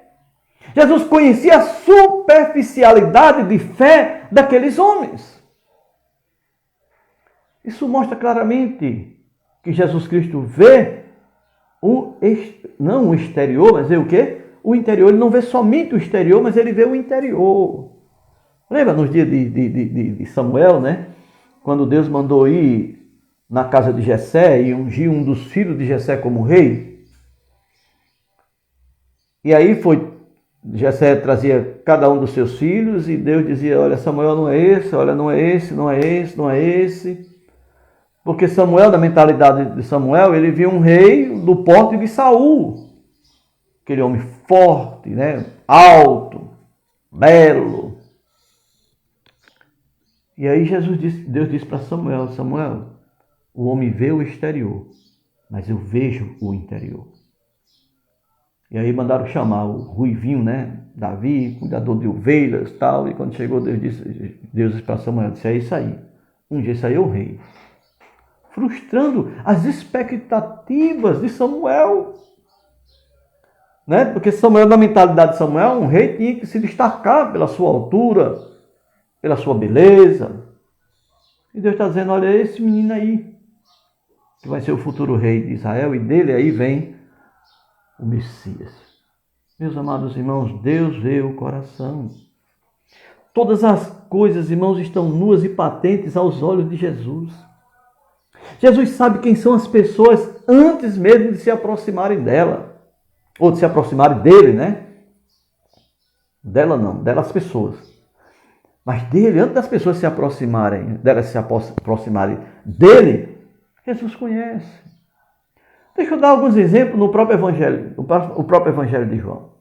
S2: Jesus conhecia a superficialidade de fé daqueles homens. Isso mostra claramente que Jesus Cristo vê não o exterior, mas vê o quê? O interior. Ele não vê somente o exterior, mas ele vê o interior. Lembra nos dias de Samuel, né? Quando Deus mandou ir na casa de Jessé e ungir um dos filhos de Jessé como rei? E aí Jessé trazia cada um dos seus filhos e Deus dizia, olha, Samuel não é esse, olha, não é esse, não é esse, não é esse. Porque Samuel, da mentalidade de Samuel, ele via um rei do porte de Saul. Aquele homem forte, né? Alto, belo. E aí Deus disse para Samuel, Samuel, o homem vê o exterior, mas eu vejo o interior. E aí mandaram chamar o ruivinho, né? Davi, cuidador de ovelhas e tal. E quando chegou, Deus disse para Samuel, disse, é isso aí. Um dia saiu o rei. Frustrando as expectativas de Samuel. Né? Porque Samuel, na mentalidade de Samuel, um rei tinha que se destacar pela sua altura, pela sua beleza. E Deus está dizendo, olha, esse menino aí, que vai ser o futuro rei de Israel, e dele aí vem o Messias. Meus amados irmãos, Deus vê o coração. Todas as coisas, irmãos, estão nuas e patentes aos olhos de Jesus. Jesus sabe quem são as pessoas antes mesmo de se aproximarem dela. Ou de se aproximarem dele, né? Dela não, delas pessoas. Mas dele, antes das pessoas se aproximarem, delas se aproximarem dele, Jesus conhece. Deixa eu dar alguns exemplos no próprio Evangelho, o próprio Evangelho de João.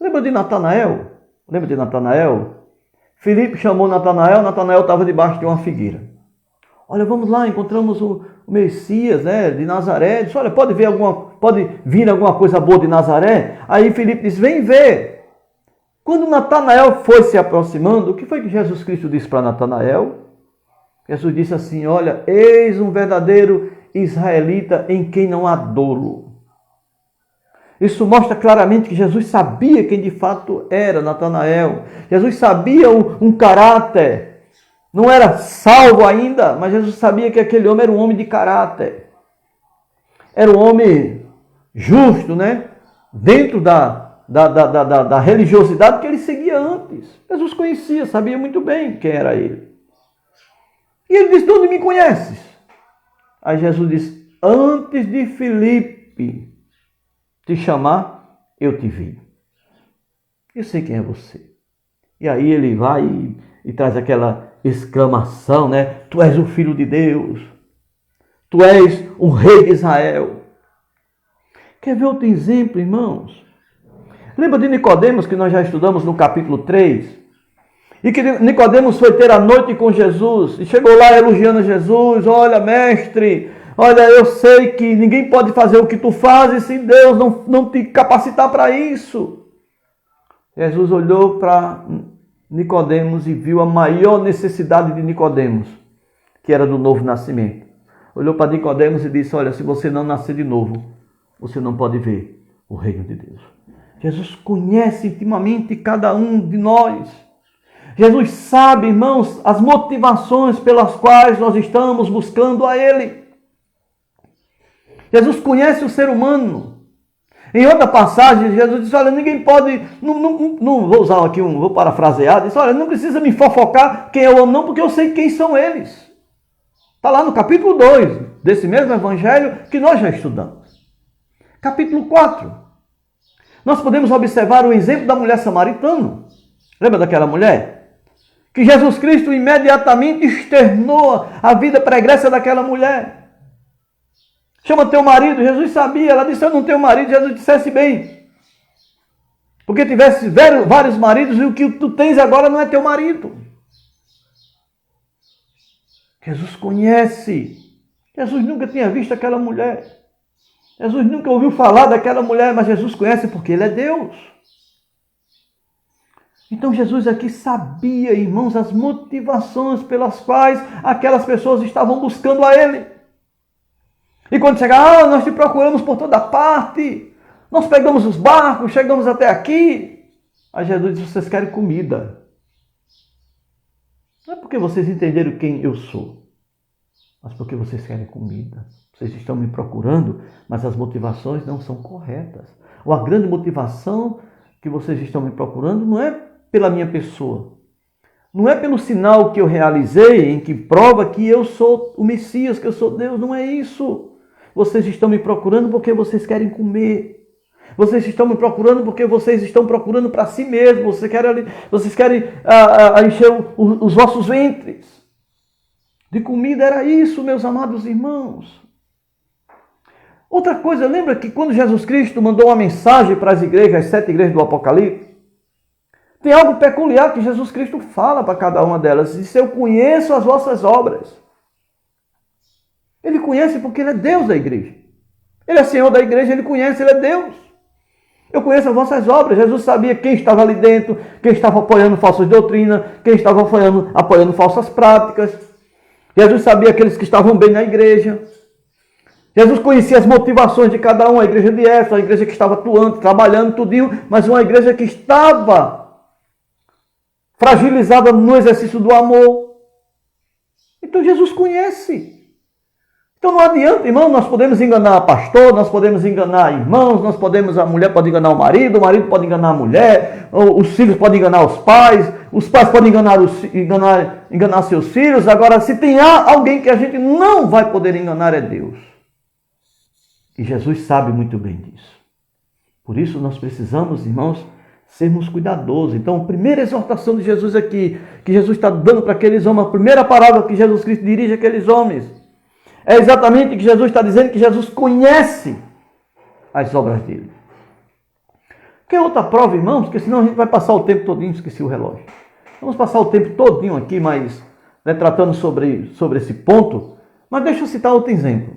S2: Lembra de Natanael? Lembra de Natanael? Filipe chamou Natanael, Natanael estava debaixo de uma figueira. Olha, vamos lá, encontramos o Messias, né, de Nazaré. Disse, olha, pode vir alguma coisa boa de Nazaré? Aí Filipe disse, vem ver. Quando Natanael foi se aproximando, o que foi que Jesus Cristo disse para Natanael? Jesus disse assim, olha, eis um verdadeiro israelita em quem não há dolo. Isso mostra claramente que Jesus sabia quem de fato era Natanael. Jesus sabia um caráter. Não era salvo ainda, mas Jesus sabia que aquele homem era um homem de caráter. Era um homem justo, né? Dentro da religiosidade que ele seguia antes. Jesus conhecia, sabia muito bem quem era ele. E ele disse, de onde me conheces? Aí Jesus disse, antes de Filipe te chamar, eu te vi. Eu sei quem é você. E aí ele vai e traz aquela exclamação, né? Tu és o Filho de Deus. Tu és o Rei de Israel. Quer ver outro exemplo, irmãos? Lembra de Nicodemos, que nós já estudamos no capítulo 3? E que Nicodemos foi ter a noite com Jesus. E chegou lá elogiando Jesus. Olha, mestre, olha, eu sei que ninguém pode fazer o que tu fazes se Deus não te capacitar para isso. Jesus olhou para Nicodemos e viu a maior necessidade de Nicodemos, que era do novo nascimento. Olhou para Nicodemos e disse, olha, se você não nascer de novo, você não pode ver o reino de Deus. Jesus conhece intimamente cada um de nós. Jesus sabe, irmãos, as motivações pelas quais nós estamos buscando a Ele. Jesus conhece o ser humano. Em outra passagem, Jesus disse, olha, ninguém pode, não vou usar aqui vou parafrasear, disse, olha, não precisa me fofocar quem eu amo não, porque eu sei quem são eles. Está lá no capítulo 2, desse mesmo evangelho que nós já estudamos. Capítulo 4. Nós podemos observar o exemplo da mulher samaritana. Lembra daquela mulher? que Jesus Cristo imediatamente externou a vida pregressa daquela mulher. Chama teu marido. Jesus sabia. Ela disse, eu não tenho marido. Jesus dissesse bem. Porque tivesse vários maridos e o que tu tens agora não é teu marido. Jesus conhece. Jesus nunca tinha visto aquela mulher. Jesus nunca ouviu falar daquela mulher, mas Jesus conhece porque Ele é Deus. Então Jesus aqui sabia, irmãos, as motivações pelas quais aquelas pessoas estavam buscando a Ele. E quando chegava, nós te procuramos por toda parte, nós pegamos os barcos, chegamos até aqui. Aí Jesus disse, vocês querem comida. Não é porque vocês entenderam quem eu sou, mas porque vocês querem comida. Vocês estão me procurando, mas as motivações não são corretas. Ou a grande motivação que vocês estão me procurando não é pela minha pessoa. Não é pelo sinal que eu realizei, em que prova que eu sou o Messias, que eu sou Deus. Não é isso. Vocês estão me procurando porque vocês querem comer. Vocês estão me procurando porque vocês estão procurando para si mesmos. Vocês querem encher os vossos ventres. De comida era isso, meus amados irmãos. Outra coisa, lembra que quando Jesus Cristo mandou uma mensagem para as igrejas, as 7 igrejas do Apocalipse, tem algo peculiar que Jesus Cristo fala para cada uma delas. Diz, eu conheço as vossas obras. Ele conhece porque Ele é Deus da igreja. Ele é Senhor da igreja, Ele conhece, Ele é Deus. Eu conheço as vossas obras. Jesus sabia quem estava ali dentro, quem estava apoiando falsas doutrinas, quem estava apoiando falsas práticas. Jesus sabia aqueles que estavam bem na igreja. Jesus conhecia as motivações de cada um, a igreja de Éfeso, a igreja que estava atuando, trabalhando, tudinho, mas uma igreja que estava fragilizada no exercício do amor. Então Jesus conhece. Então não adianta, irmão, nós podemos enganar pastor, nós podemos enganar irmãos, a mulher pode enganar o marido pode enganar a mulher, os filhos podem enganar os pais podem enganar seus filhos. Agora, se tem alguém que a gente não vai poder enganar, é Deus. E Jesus sabe muito bem disso. Por isso nós precisamos, irmãos, sermos cuidadosos. Então, a primeira exortação de Jesus aqui, que Jesus está dando para aqueles homens, a primeira palavra que Jesus Cristo dirige àqueles homens, é exatamente que Jesus está dizendo que Jesus conhece as obras dele. Quer outra prova, irmãos? Porque senão a gente vai passar o tempo todinho, esqueci o relógio. Vamos passar o tempo todinho aqui, mas tratando sobre esse ponto. Mas deixa eu citar outro exemplo.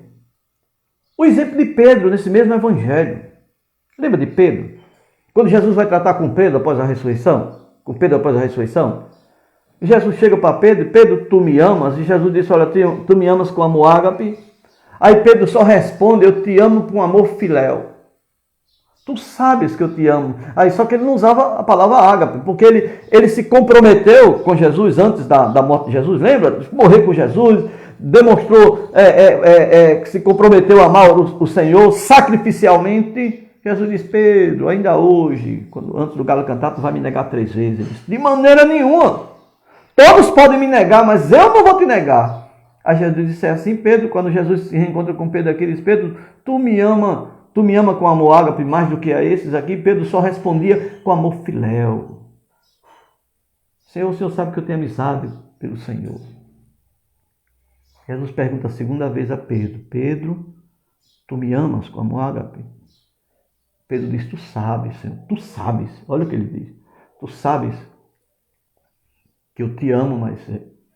S2: O exemplo de Pedro, nesse mesmo evangelho. Lembra de Pedro? Quando Jesus vai tratar com Pedro após a ressurreição, Jesus chega para Pedro, Pedro, tu me amas? E Jesus disse, olha, tu me amas com amor ágape? Aí Pedro só responde, eu te amo com amor filéu. Tu sabes que eu te amo. Aí só que ele não usava a palavra ágape, porque ele se comprometeu com Jesus antes da morte de Jesus, lembra? Morrer com Jesus, demonstrou que se comprometeu a amar o Senhor sacrificialmente. Jesus disse, Pedro, ainda hoje, antes do galo cantar, tu vai me negar 3 vezes. Ele disse, de maneira nenhuma. Todos podem me negar, mas eu não vou te negar. Aí Jesus disse assim, Pedro, quando Jesus se reencontra com Pedro aqui, ele diz, Pedro, tu me ama com amor ágape mais do que a esses aqui? Pedro só respondia com amor filéu. Senhor, o Senhor sabe que eu tenho amizade pelo Senhor. Jesus pergunta a segunda vez a Pedro, Pedro, tu me amas com amor ágape? Pedro diz, tu sabes, Senhor, tu sabes. Olha o que ele diz. Tu sabes que eu te amo, mas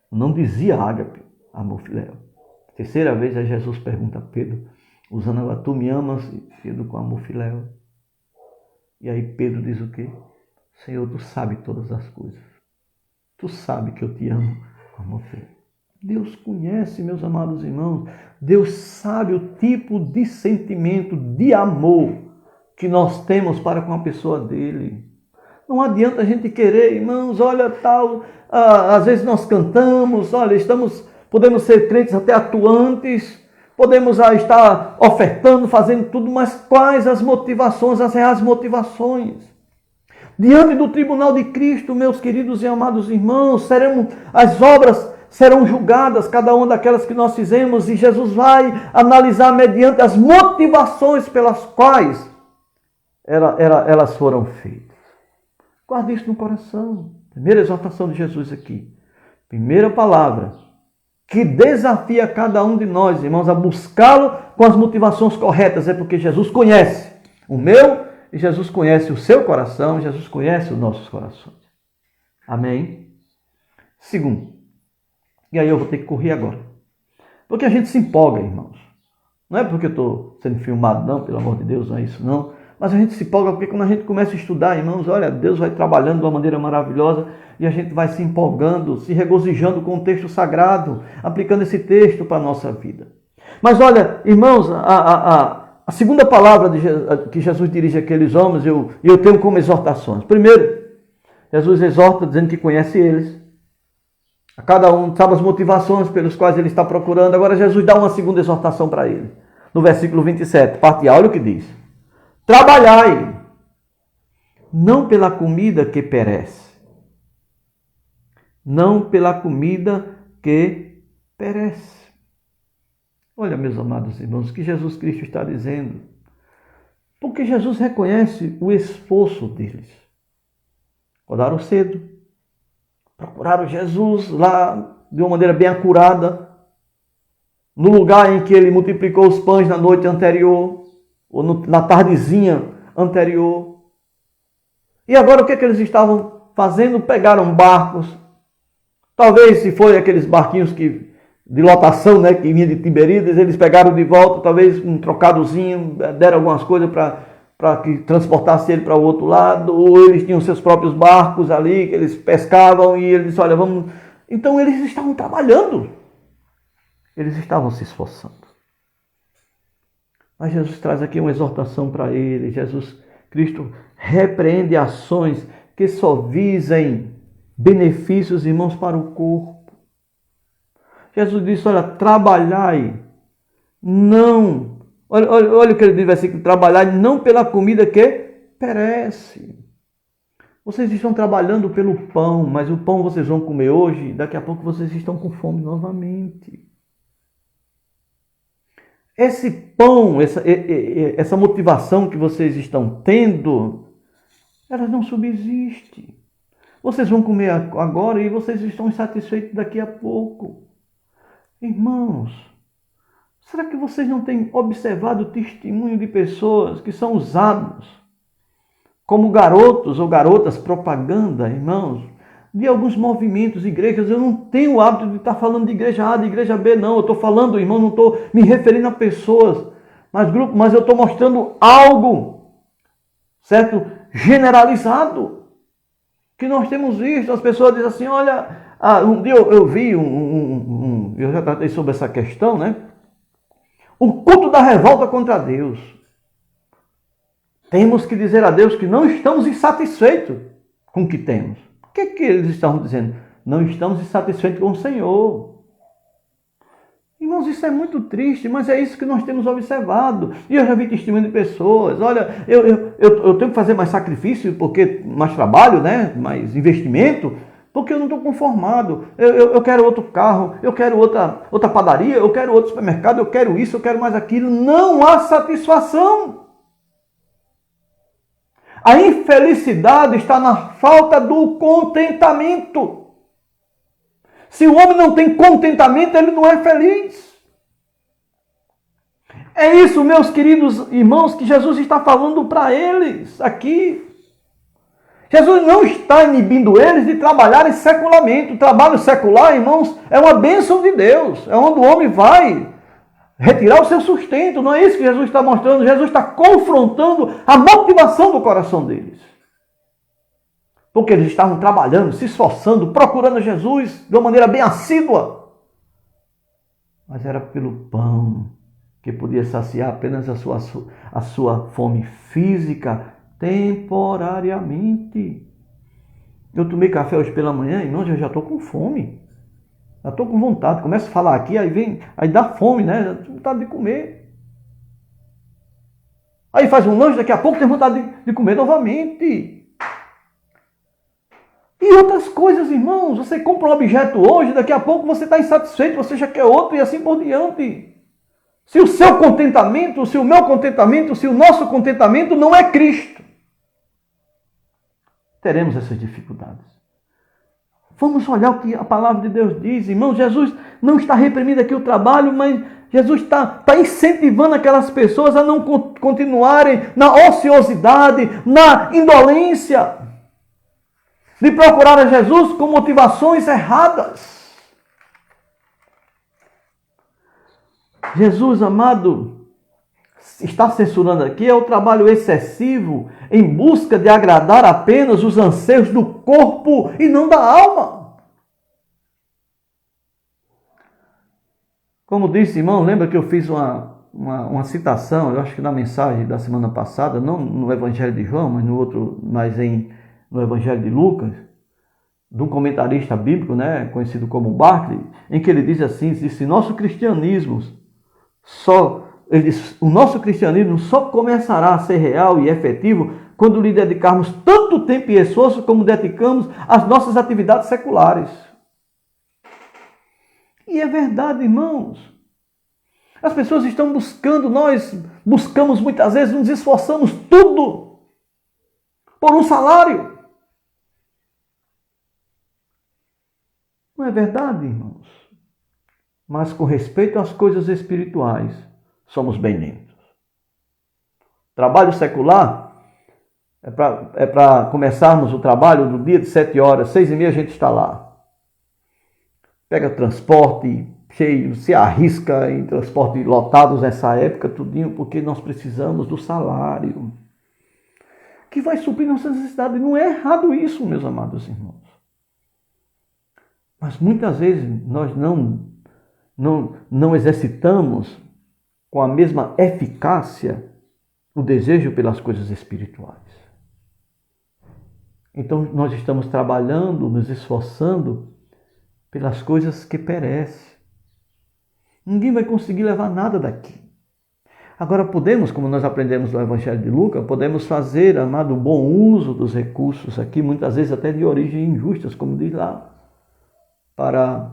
S2: não dizia ágape, amor filéu. Terceira vez, aí Jesus pergunta a Pedro, usando agora, tu me amas, Pedro, com amor filéu. E aí Pedro diz o quê? Senhor, tu sabes todas as coisas. Tu sabes que eu te amo com amor filéu. Deus conhece, meus amados irmãos. Deus sabe o tipo de sentimento, de amor que nós temos para com a pessoa dele. Não adianta a gente querer, irmãos, olha tal, às vezes nós cantamos, olha, podemos ser crentes até atuantes, podemos estar ofertando, fazendo tudo, mas quais as motivações, as reais motivações? Diante do tribunal de Cristo, meus queridos e amados irmãos, as obras serão julgadas, cada uma daquelas que nós fizemos, e Jesus vai analisar mediante as motivações pelas quais elas foram feitas. Guarde isso no coração. Primeira exortação de Jesus aqui. Primeira palavra que desafia cada um de nós, irmãos, a buscá-lo com as motivações corretas, é porque Jesus conhece o meu e Jesus conhece o seu coração, Jesus conhece os nossos corações. Amém? Segundo, e aí eu vou ter que correr agora, porque a gente se empolga, irmãos. Não é porque eu estou sendo filmado, não, pelo amor de Deus, não é isso, não. Mas a gente se empolga porque quando a gente começa a estudar, irmãos, olha, Deus vai trabalhando de uma maneira maravilhosa e a gente vai se empolgando, se regozijando com o texto sagrado, aplicando esse texto para a nossa vida. Mas olha, irmãos, a segunda palavra que Jesus dirige àqueles homens, eu tenho como exortações. Primeiro, Jesus exorta dizendo que conhece eles. A cada um sabe as motivações pelas quais ele está procurando. Agora Jesus dá uma segunda exortação para ele. No versículo 27, parte A, olha o que diz. Trabalhai, não pela comida que perece. Não pela comida que perece. Olha, meus amados irmãos, o que Jesus Cristo está dizendo. Porque Jesus reconhece o esforço deles. Acordaram cedo. Procuraram Jesus lá de uma maneira bem acurada. No lugar em que ele multiplicou os pães na noite anterior. Ou na tardezinha anterior. E agora o que é que eles estavam fazendo? Pegaram barcos. Talvez se foi aqueles barquinhos de lotação, né, que vinha de Tiberíades, eles pegaram de volta, talvez um trocadozinho, deram algumas coisas para que transportasse ele para o outro lado, ou eles tinham seus próprios barcos ali, que eles pescavam, e eles disseram, olha, vamos... Então eles estavam trabalhando. Eles estavam se esforçando. Mas Jesus traz aqui uma exortação para ele. Jesus Cristo repreende ações que só visem benefícios, irmãos, para o corpo. Jesus disse, olha, trabalhai, não... Olha o que ele diz no versículo, trabalhai não pela comida que perece. Vocês estão trabalhando pelo pão, mas o pão vocês vão comer hoje, daqui a pouco vocês estão com fome novamente. Esse pão, essa motivação que vocês estão tendo, ela não subsiste. Vocês vão comer agora e vocês estão insatisfeitos daqui a pouco. Irmãos, será que vocês não têm observado o testemunho de pessoas que são usados como garotos ou garotas propaganda, irmãos, de alguns movimentos, igrejas? Eu não tenho o hábito de estar falando de igreja A, de igreja B, não. Eu estou falando, irmão, não estou me referindo a pessoas, mas eu estou mostrando algo, certo? Generalizado. Que nós temos visto. As pessoas dizem assim, olha, um dia eu vi eu já tratei sobre essa questão, né? O culto da revolta contra Deus. Temos que dizer a Deus que não estamos insatisfeitos com o que temos. O que é que eles estão dizendo? Não estamos insatisfeitos com o Senhor. Irmãos, isso é muito triste, mas é isso que nós temos observado. E eu já vi testemunho de pessoas. Olha, eu tenho que fazer mais sacrifício, porque mais trabalho, né? Mais investimento, porque eu não estou conformado. Eu quero outro carro, eu quero outra padaria, eu quero outro supermercado, eu quero isso, eu quero mais aquilo. Não há satisfação. A infelicidade está na falta do contentamento. Se o homem não tem contentamento, ele não é feliz. É isso, meus queridos irmãos, que Jesus está falando para eles aqui. Jesus não está inibindo eles de trabalharem secularmente. O trabalho secular, irmãos, é uma bênção de Deus. É onde o homem vai retirar o seu sustento. Não é isso que Jesus está mostrando. Jesus está confrontando a motivação do coração deles. Porque eles estavam trabalhando, se esforçando, procurando Jesus de uma maneira bem assídua. Mas era pelo pão que podia saciar apenas a sua fome física temporariamente. Eu tomei café hoje pela manhã, irmãos, eu já estou com fome. Já estou com vontade. Começo a falar aqui, aí dá fome, né? Já tenho vontade de comer. Aí faz um lanche, daqui a pouco tem vontade de comer novamente. E outras coisas, irmãos. Você compra um objeto hoje, daqui a pouco você está insatisfeito, você já quer outro e assim por diante. Se o seu contentamento, se o meu contentamento, se o nosso contentamento não é Cristo, teremos essas dificuldades. Vamos olhar o que a palavra de Deus diz. Irmão, Jesus não está reprimindo aqui o trabalho, mas Jesus está incentivando aquelas pessoas a não continuarem na ociosidade, na indolência, de procurar a Jesus com motivações erradas. Jesus, amado, está censurando aqui o trabalho excessivo em busca de agradar apenas os anseios do corpo e não da alma. Como disse, irmão, lembra que eu fiz uma citação, eu acho que na mensagem da semana passada, não no Evangelho de João, mas no outro, no Evangelho de Lucas, de um comentarista bíblico, né, conhecido como Barclay, em que ele diz assim, se nosso cristianismo o nosso cristianismo só começará a ser real e efetivo quando lhe dedicarmos tanto tempo e esforço como dedicamos às nossas atividades seculares. E é verdade, irmãos. As pessoas estão buscando, nós buscamos muitas vezes, nos esforçamos tudo por um salário. Não é verdade, irmãos? Mas com respeito às coisas espirituais, somos bem lentos. Trabalho secular é para começarmos o trabalho no dia de 7 horas, 6h30 a gente está lá. Pega transporte cheio, se arrisca em transporte lotados nessa época, tudinho, porque nós precisamos do salário, que vai suprir nossas necessidades. Não é errado isso, meus amados irmãos. Mas muitas vezes nós não exercitamos com a mesma eficácia o desejo pelas coisas espirituais. Então nós estamos trabalhando, nos esforçando pelas coisas que perecem. Ninguém vai conseguir levar nada daqui. Agora podemos, como nós aprendemos no Evangelho de Lucas, podemos fazer, amado, bom uso dos recursos aqui, muitas vezes até de origem injustas, como diz lá, para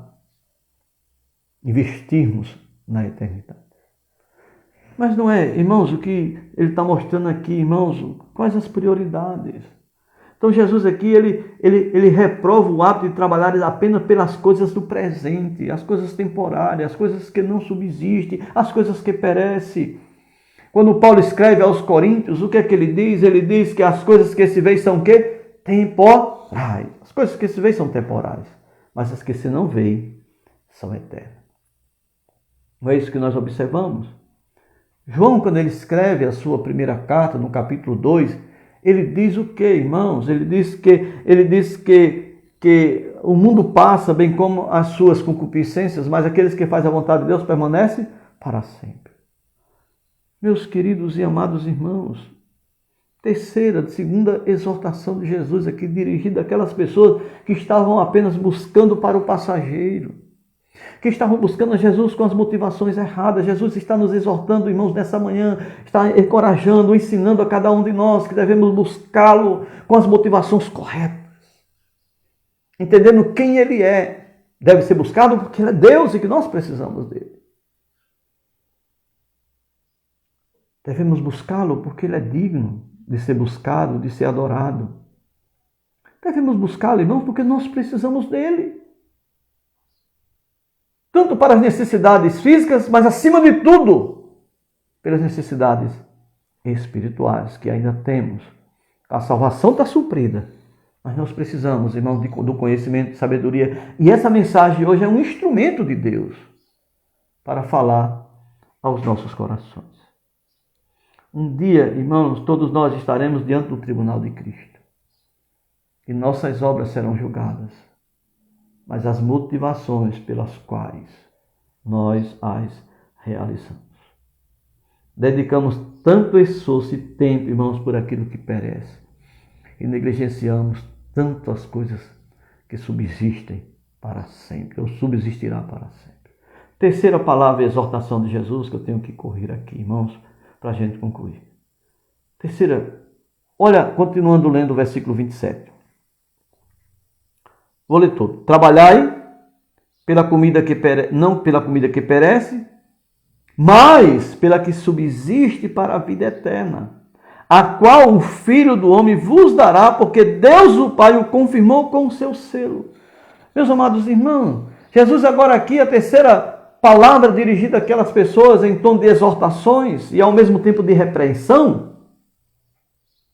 S2: investirmos na eternidade. Mas não é, irmãos, o que ele está mostrando aqui, irmãos, quais as prioridades? Então Jesus aqui, ele reprova o hábito de trabalhar apenas pelas coisas do presente, as coisas temporárias, as coisas que não subsistem, as coisas que perecem. Quando Paulo escreve aos Coríntios, o que é que ele diz? Ele diz que as coisas que se veem são o quê? Temporais. As coisas que se veem são temporais, mas as que se não veem são eternas. Não é isso que nós observamos? João, quando ele escreve a sua primeira carta, no capítulo 2, ele diz o quê, irmãos? Ele diz que o mundo passa, bem como as suas concupiscências, mas aqueles que fazem a vontade de Deus permanecem para sempre. Meus queridos e amados irmãos, segunda exortação de Jesus aqui, dirigida àquelas pessoas que estavam apenas buscando para o passageiro, que estavam buscando a Jesus com as motivações erradas. Jesus está nos exortando, irmãos, nessa manhã, está encorajando, ensinando a cada um de nós que devemos buscá-lo com as motivações corretas, entendendo quem Ele é. Deve ser buscado porque Ele é Deus e que nós precisamos dEle. Devemos buscá-lo porque Ele é digno de ser buscado, de ser adorado. Devemos buscá-lo, irmãos, porque nós precisamos dEle. Tanto para as necessidades físicas, mas acima de tudo, pelas necessidades espirituais que ainda temos. A salvação está suprida, mas nós precisamos, irmãos, do conhecimento e sabedoria. E essa mensagem hoje é um instrumento de Deus para falar aos nossos corações. Um dia, irmãos, todos nós estaremos diante do tribunal de Cristo. E nossas obras serão julgadas. Mas as motivações pelas quais nós as realizamos. Dedicamos tanto esforço e tempo, irmãos, por aquilo que perece, e negligenciamos tanto as coisas que subsistem para sempre, ou subsistirá para sempre. Terceira palavra, exortação de Jesus, que eu tenho que correr aqui, irmãos, para a gente concluir. Terceira, olha, continuando lendo o versículo 27. Vou ler todo. Trabalhai pela comida que não pela comida que perece, mas pela que subsiste para a vida eterna, a qual o Filho do Homem vos dará, porque Deus o Pai o confirmou com o seu selo. Meus amados irmãos, Jesus agora aqui, a terceira palavra dirigida àquelas pessoas em tom de exortações e ao mesmo tempo de repreensão.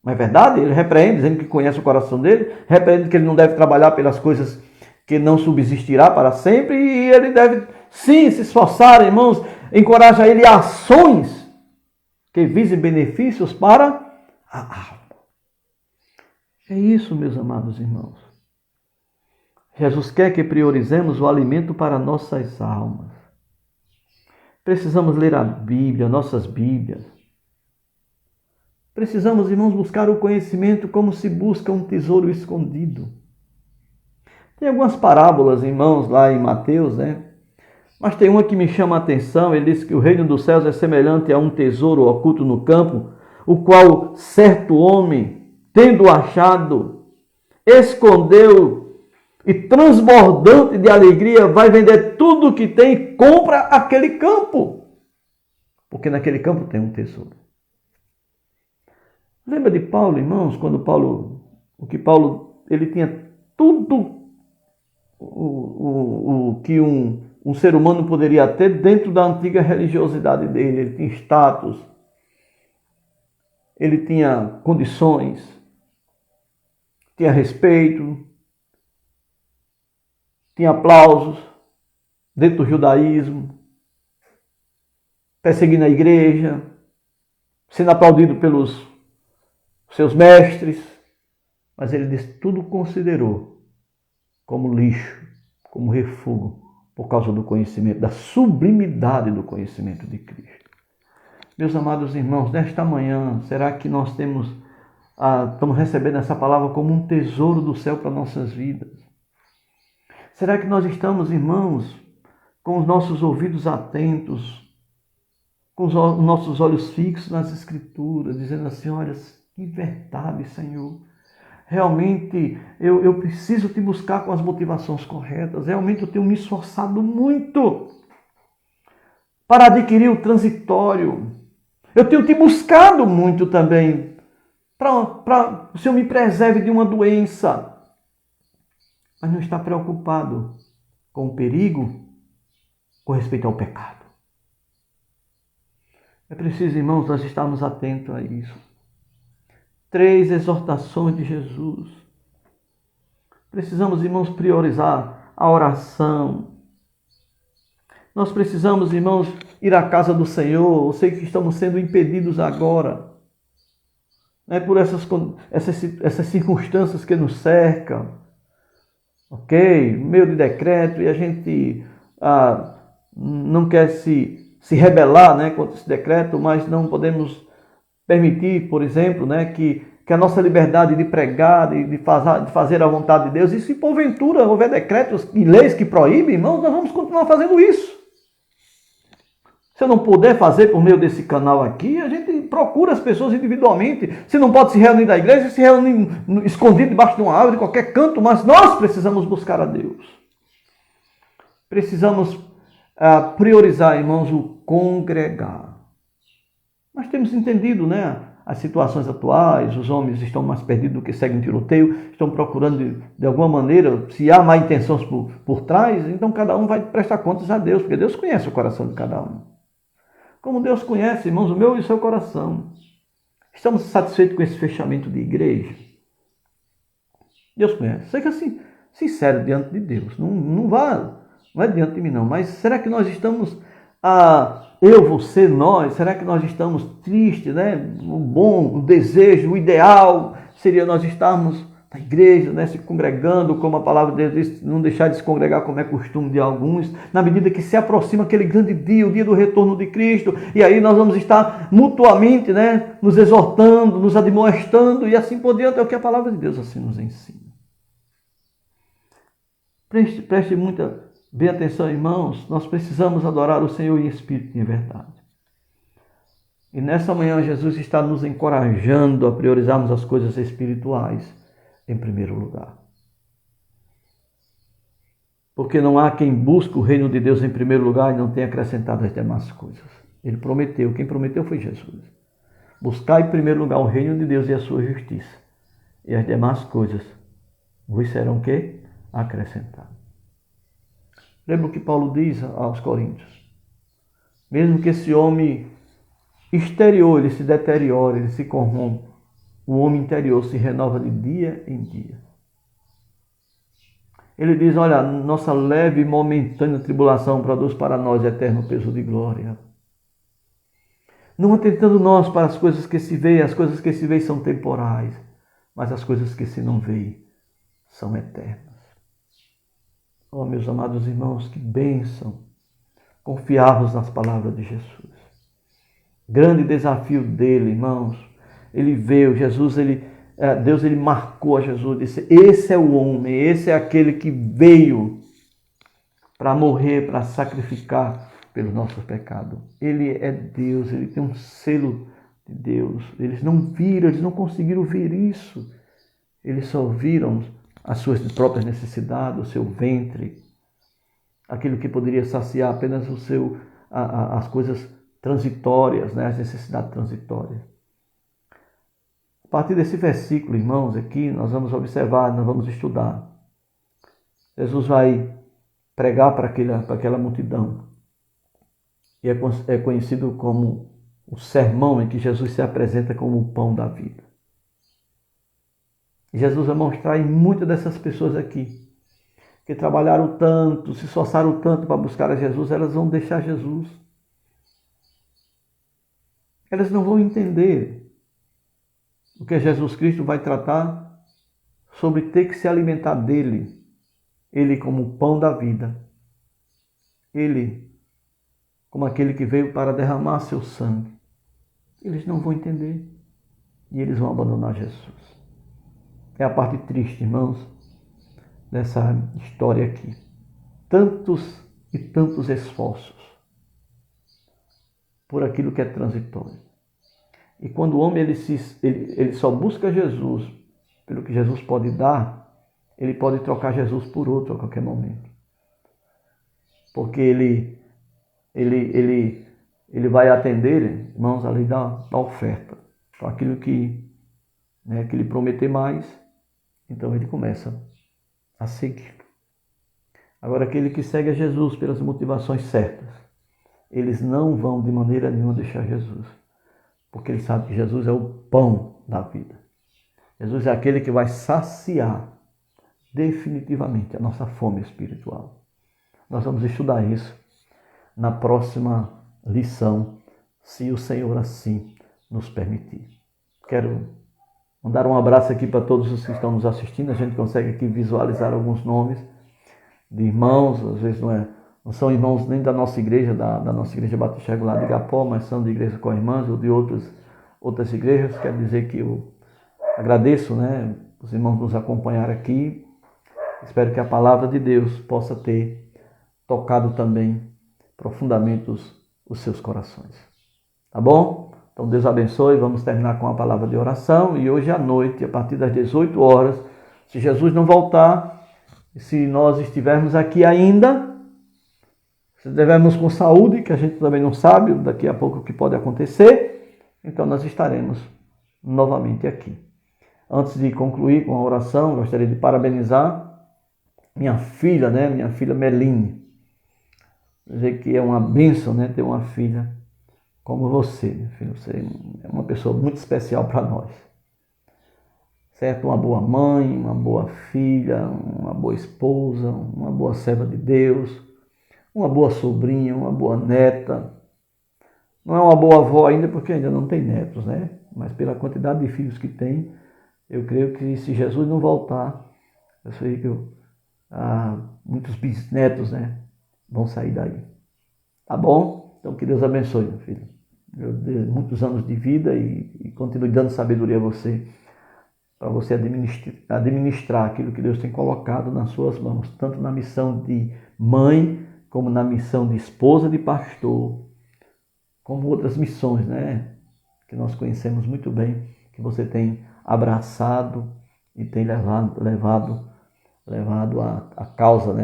S2: Não é verdade? Ele repreende, dizendo que conhece o coração dele, repreende que ele não deve trabalhar pelas coisas que não subsistirá para sempre, e ele deve sim se esforçar, irmãos, encoraja ele a ações que visem benefícios para a alma. É isso, meus amados irmãos. Jesus quer que priorizemos o alimento para nossas almas. Precisamos ler a Bíblia, nossas Bíblias. Precisamos, irmãos, buscar o conhecimento como se busca um tesouro escondido. Tem algumas parábolas, irmãos, lá em Mateus, né? Mas tem uma que me chama a atenção. Ele diz que o reino dos céus é semelhante a um tesouro oculto no campo, o qual certo homem, tendo achado, escondeu e, transbordante de alegria, vai vender tudo o que tem e compra aquele campo. Porque naquele campo tem um tesouro. Lembra de Paulo, irmãos, quando Paulo ele tinha tudo o que um ser humano poderia ter dentro da antiga religiosidade dele. Ele tinha status, ele tinha condições, tinha respeito, tinha aplausos dentro do judaísmo, perseguindo a igreja, sendo aplaudido pelos seus mestres, mas ele disse, tudo considerou como lixo, como refúgio, por causa do conhecimento, da sublimidade do conhecimento de Cristo. Meus amados irmãos, nesta manhã, será que nós estamos recebendo essa palavra como um tesouro do céu para nossas vidas? Será que nós estamos, irmãos, com os nossos ouvidos atentos, com os nossos olhos fixos nas Escrituras, dizendo assim, olha, que verdade, Senhor. Realmente eu preciso te buscar com as motivações corretas. Realmente eu tenho me esforçado muito para adquirir o transitório. Eu tenho te buscado muito também para o Senhor me preserve de uma doença. Mas não está preocupado com o perigo com respeito ao pecado. É preciso, irmãos, nós estarmos atentos a isso. 3 exortações de Jesus. Precisamos, irmãos, priorizar a oração. Nós precisamos, irmãos, ir à casa do Senhor. Eu sei que estamos sendo impedidos agora, né, por essas circunstâncias que nos cercam. Ok? Meio de decreto, e a gente não quer se rebelar, né, contra esse decreto, mas não podemos permitir, por exemplo, né, que a nossa liberdade de pregar, de fazer a vontade de Deus, e se porventura houver decretos e leis que proíbem, irmãos, nós vamos continuar fazendo isso. Se eu não puder fazer por meio desse canal aqui, a gente procura as pessoas individualmente. Se não pode se reunir na igreja, se reúne escondido debaixo de uma árvore, em qualquer canto, mas nós precisamos buscar a Deus. Precisamos priorizar, irmãos, o congregar. Nós temos entendido, né, as situações atuais, os homens estão mais perdidos do que seguem tiroteio, estão procurando de alguma maneira, se há má intenções por trás, então cada um vai prestar contas a Deus, porque Deus conhece o coração de cada um. Como Deus conhece, irmãos, o meu e o seu coração. Estamos satisfeitos com esse fechamento de igreja? Deus conhece. Sei que assim, sincero diante de Deus, não é diante de mim não, mas será que nós estamos... eu, você, nós, será que nós estamos tristes, né? O desejo, o ideal seria nós estarmos na igreja, né? Se congregando, como a palavra de Deus diz, não deixar de se congregar como é costume de alguns, na medida que se aproxima aquele grande dia, o dia do retorno de Cristo, e aí nós vamos estar mutuamente, né? Nos exortando, nos admoestando, e assim por diante, é o que a palavra de Deus assim nos ensina. Preste muita bem atenção, irmãos, nós precisamos adorar o Senhor em espírito e em verdade. E nessa manhã Jesus está nos encorajando a priorizarmos as coisas espirituais em primeiro lugar. Porque não há quem busque o reino de Deus em primeiro lugar e não tenha acrescentado as demais coisas. Ele prometeu, quem prometeu foi Jesus. Buscar em primeiro lugar o reino de Deus e a sua justiça. E as demais coisas vos serão o quê? Acrescentadas. Lembra o que Paulo diz aos Coríntios? Mesmo que esse homem exterior ele se deteriore, ele se corrompa, o homem interior se renova de dia em dia. Ele diz, olha, nossa leve e momentânea tribulação produz para nós eterno peso de glória. Não atentando nós para as coisas que se veem, as coisas que se veem são temporais, mas as coisas que se não veem são eternas. Oh, meus amados irmãos, que bênção confiarmos nas palavras de Jesus. Grande desafio dele, irmãos. Ele veio, Deus ele marcou a Jesus, disse, esse é o homem, esse é aquele que veio para morrer, para sacrificar pelos nossos pecados. Ele é Deus, ele tem um selo de Deus. Eles não viram, eles não conseguiram ver isso. Eles só viram as suas próprias necessidades, o seu ventre, aquilo que poderia saciar apenas as coisas transitórias, né? As necessidades transitórias. A partir desse versículo, irmãos, aqui nós vamos observar, nós vamos estudar. Jesus vai pregar para aquela multidão. E é conhecido como o sermão em que Jesus se apresenta como o pão da vida. E Jesus vai mostrar em muitas dessas pessoas aqui, que trabalharam tanto, se esforçaram tanto para buscar a Jesus, elas vão deixar Jesus. Elas não vão entender o que Jesus Cristo vai tratar sobre ter que se alimentar dele. Ele como o pão da vida. Ele como aquele que veio para derramar seu sangue. Eles não vão entender e eles vão abandonar Jesus. É a parte triste, irmãos, dessa história aqui. Tantos e tantos esforços por aquilo que é transitório. E quando o homem ele só busca Jesus pelo que Jesus pode dar, ele pode trocar Jesus por outro a qualquer momento. Porque ele vai atender, irmãos, a lei da oferta. Então aquilo que ele prometer mais, então ele começa a seguir. Agora, aquele que segue a Jesus pelas motivações certas, eles não vão de maneira nenhuma deixar Jesus, porque eles sabem que Jesus é o pão da vida. Jesus é aquele que vai saciar definitivamente a nossa fome espiritual. Nós vamos estudar isso na próxima lição, se o Senhor assim nos permitir. Quero mandar um abraço aqui para todos os que estão nos assistindo. A gente consegue aqui visualizar alguns nomes de irmãos, às vezes não são irmãos nem da nossa igreja, da nossa igreja Batista Regular de Igapó, mas são de igreja com irmãs ou de outras igrejas. Quero dizer que eu agradeço, os irmãos nos acompanhar aqui. Espero que a palavra de Deus possa ter tocado também profundamente os seus corações. Tá bom? Então Deus abençoe. Vamos terminar com a palavra de oração. E hoje à noite, a partir das 18 horas, se Jesus não voltar, se nós estivermos aqui ainda, se estivermos com saúde, que a gente também não sabe daqui a pouco o que pode acontecer, então nós estaremos novamente aqui. Antes de concluir com a oração, gostaria de parabenizar minha filha Meline. Dizer que é uma bênção, ter uma filha como você, meu filho. Você é uma pessoa muito especial para nós. Certo? Uma boa mãe, uma boa filha, uma boa esposa, uma boa serva de Deus, uma boa sobrinha, uma boa neta. Não é uma boa avó ainda, porque ainda não tem netos, Mas pela quantidade de filhos que tem, eu creio que se Jesus não voltar, eu sei que muitos bisnetos, vão sair daí. Tá bom? Então que Deus abençoe, meu filho. Eu dê muitos anos de vida e continue dando sabedoria a você, para você administrar aquilo que Deus tem colocado nas suas mãos, tanto na missão de mãe, como na missão de esposa de pastor, como outras missões, que nós conhecemos muito bem, que você tem abraçado e tem levado a causa,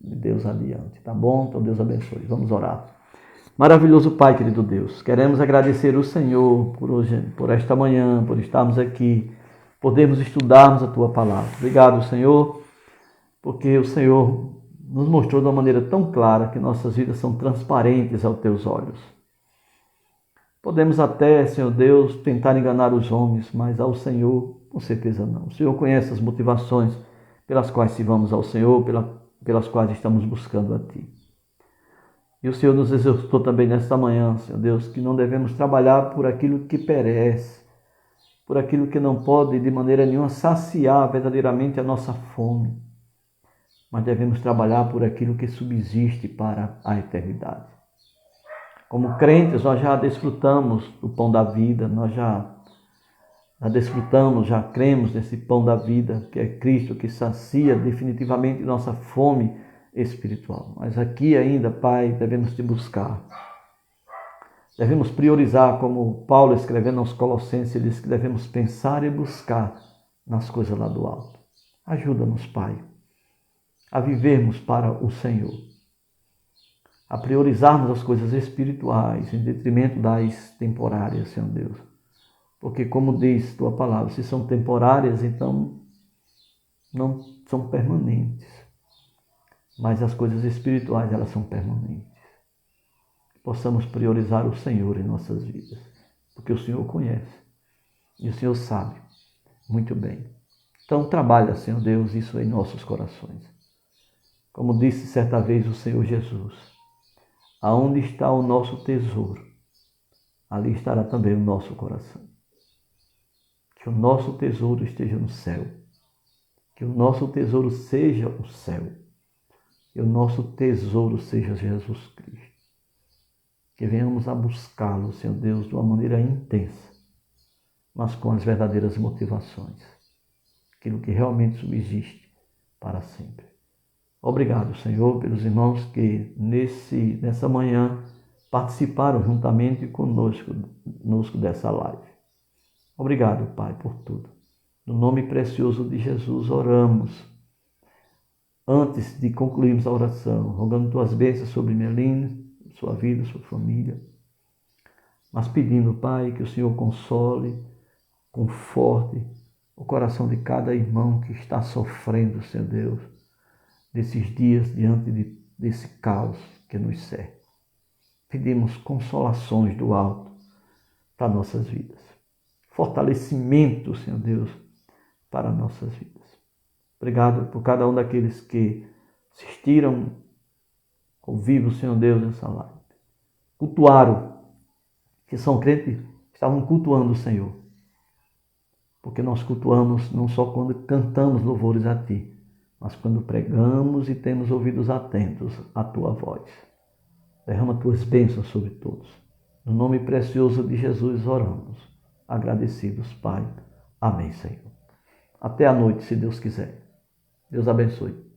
S2: de Deus adiante. Tá bom? Então Deus abençoe. Vamos orar. Maravilhoso Pai, querido Deus, queremos agradecer o Senhor por hoje, por esta manhã, por estarmos aqui, podermos estudarmos a Tua palavra. Obrigado, Senhor, porque o Senhor nos mostrou de uma maneira tão clara que nossas vidas são transparentes aos teus olhos. Podemos até, Senhor Deus, tentar enganar os homens, mas ao Senhor, com certeza não. O Senhor conhece as motivações pelas quais servamos ao Senhor, pelas quais estamos buscando a Ti. E o Senhor nos exortou também nesta manhã, Senhor Deus, que não devemos trabalhar por aquilo que perece, por aquilo que não pode de maneira nenhuma saciar verdadeiramente a nossa fome, mas devemos trabalhar por aquilo que subsiste para a eternidade. Como crentes, nós já desfrutamos do pão da vida, nós já desfrutamos, já cremos nesse pão da vida, que é Cristo, que sacia definitivamente nossa fome espiritual. Mas aqui ainda, Pai, devemos te buscar. Devemos priorizar, como Paulo escrevendo aos Colossenses, ele diz que devemos pensar e buscar nas coisas lá do alto. Ajuda-nos, Pai, a vivermos para o Senhor, a priorizarmos as coisas espirituais em detrimento das temporárias, Senhor Deus. Porque, como diz tua palavra, se são temporárias, então não são permanentes. Mas as coisas espirituais, elas são permanentes. Possamos priorizar o Senhor em nossas vidas, porque o Senhor conhece e o Senhor sabe muito bem. Então, trabalha, Senhor Deus, isso em nossos corações. Como disse certa vez o Senhor Jesus, aonde está o nosso tesouro, ali estará também o nosso coração. Que o nosso tesouro esteja no céu, que o nosso tesouro seja o céu, que o nosso tesouro seja Jesus Cristo. Que venhamos a buscá-lo, Senhor Deus, de uma maneira intensa, mas com as verdadeiras motivações, aquilo que realmente subsiste para sempre. Obrigado, Senhor, pelos irmãos que nessa manhã participaram juntamente conosco dessa live. Obrigado, Pai, por tudo. No nome precioso de Jesus oramos. Antes de concluirmos a oração, rogando tuas bênçãos sobre Melina, sua vida, sua família, mas pedindo, Pai, que o Senhor console, conforte o coração de cada irmão que está sofrendo, Senhor Deus, desses dias diante desse caos que nos cerca. Pedimos consolações do alto para nossas vidas, fortalecimento, Senhor Deus, para nossas vidas. Obrigado por cada um daqueles que assistiram ao vivo, Senhor Deus, nessa live. Cultuaram, que são crentes, estavam cultuando o Senhor. Porque nós cultuamos não só quando cantamos louvores a Ti, mas quando pregamos e temos ouvidos atentos à Tua voz. Derrama Tuas bênçãos sobre todos. No nome precioso de Jesus oramos. Agradecidos, Pai. Amém, Senhor. Até a noite, se Deus quiser. Deus abençoe.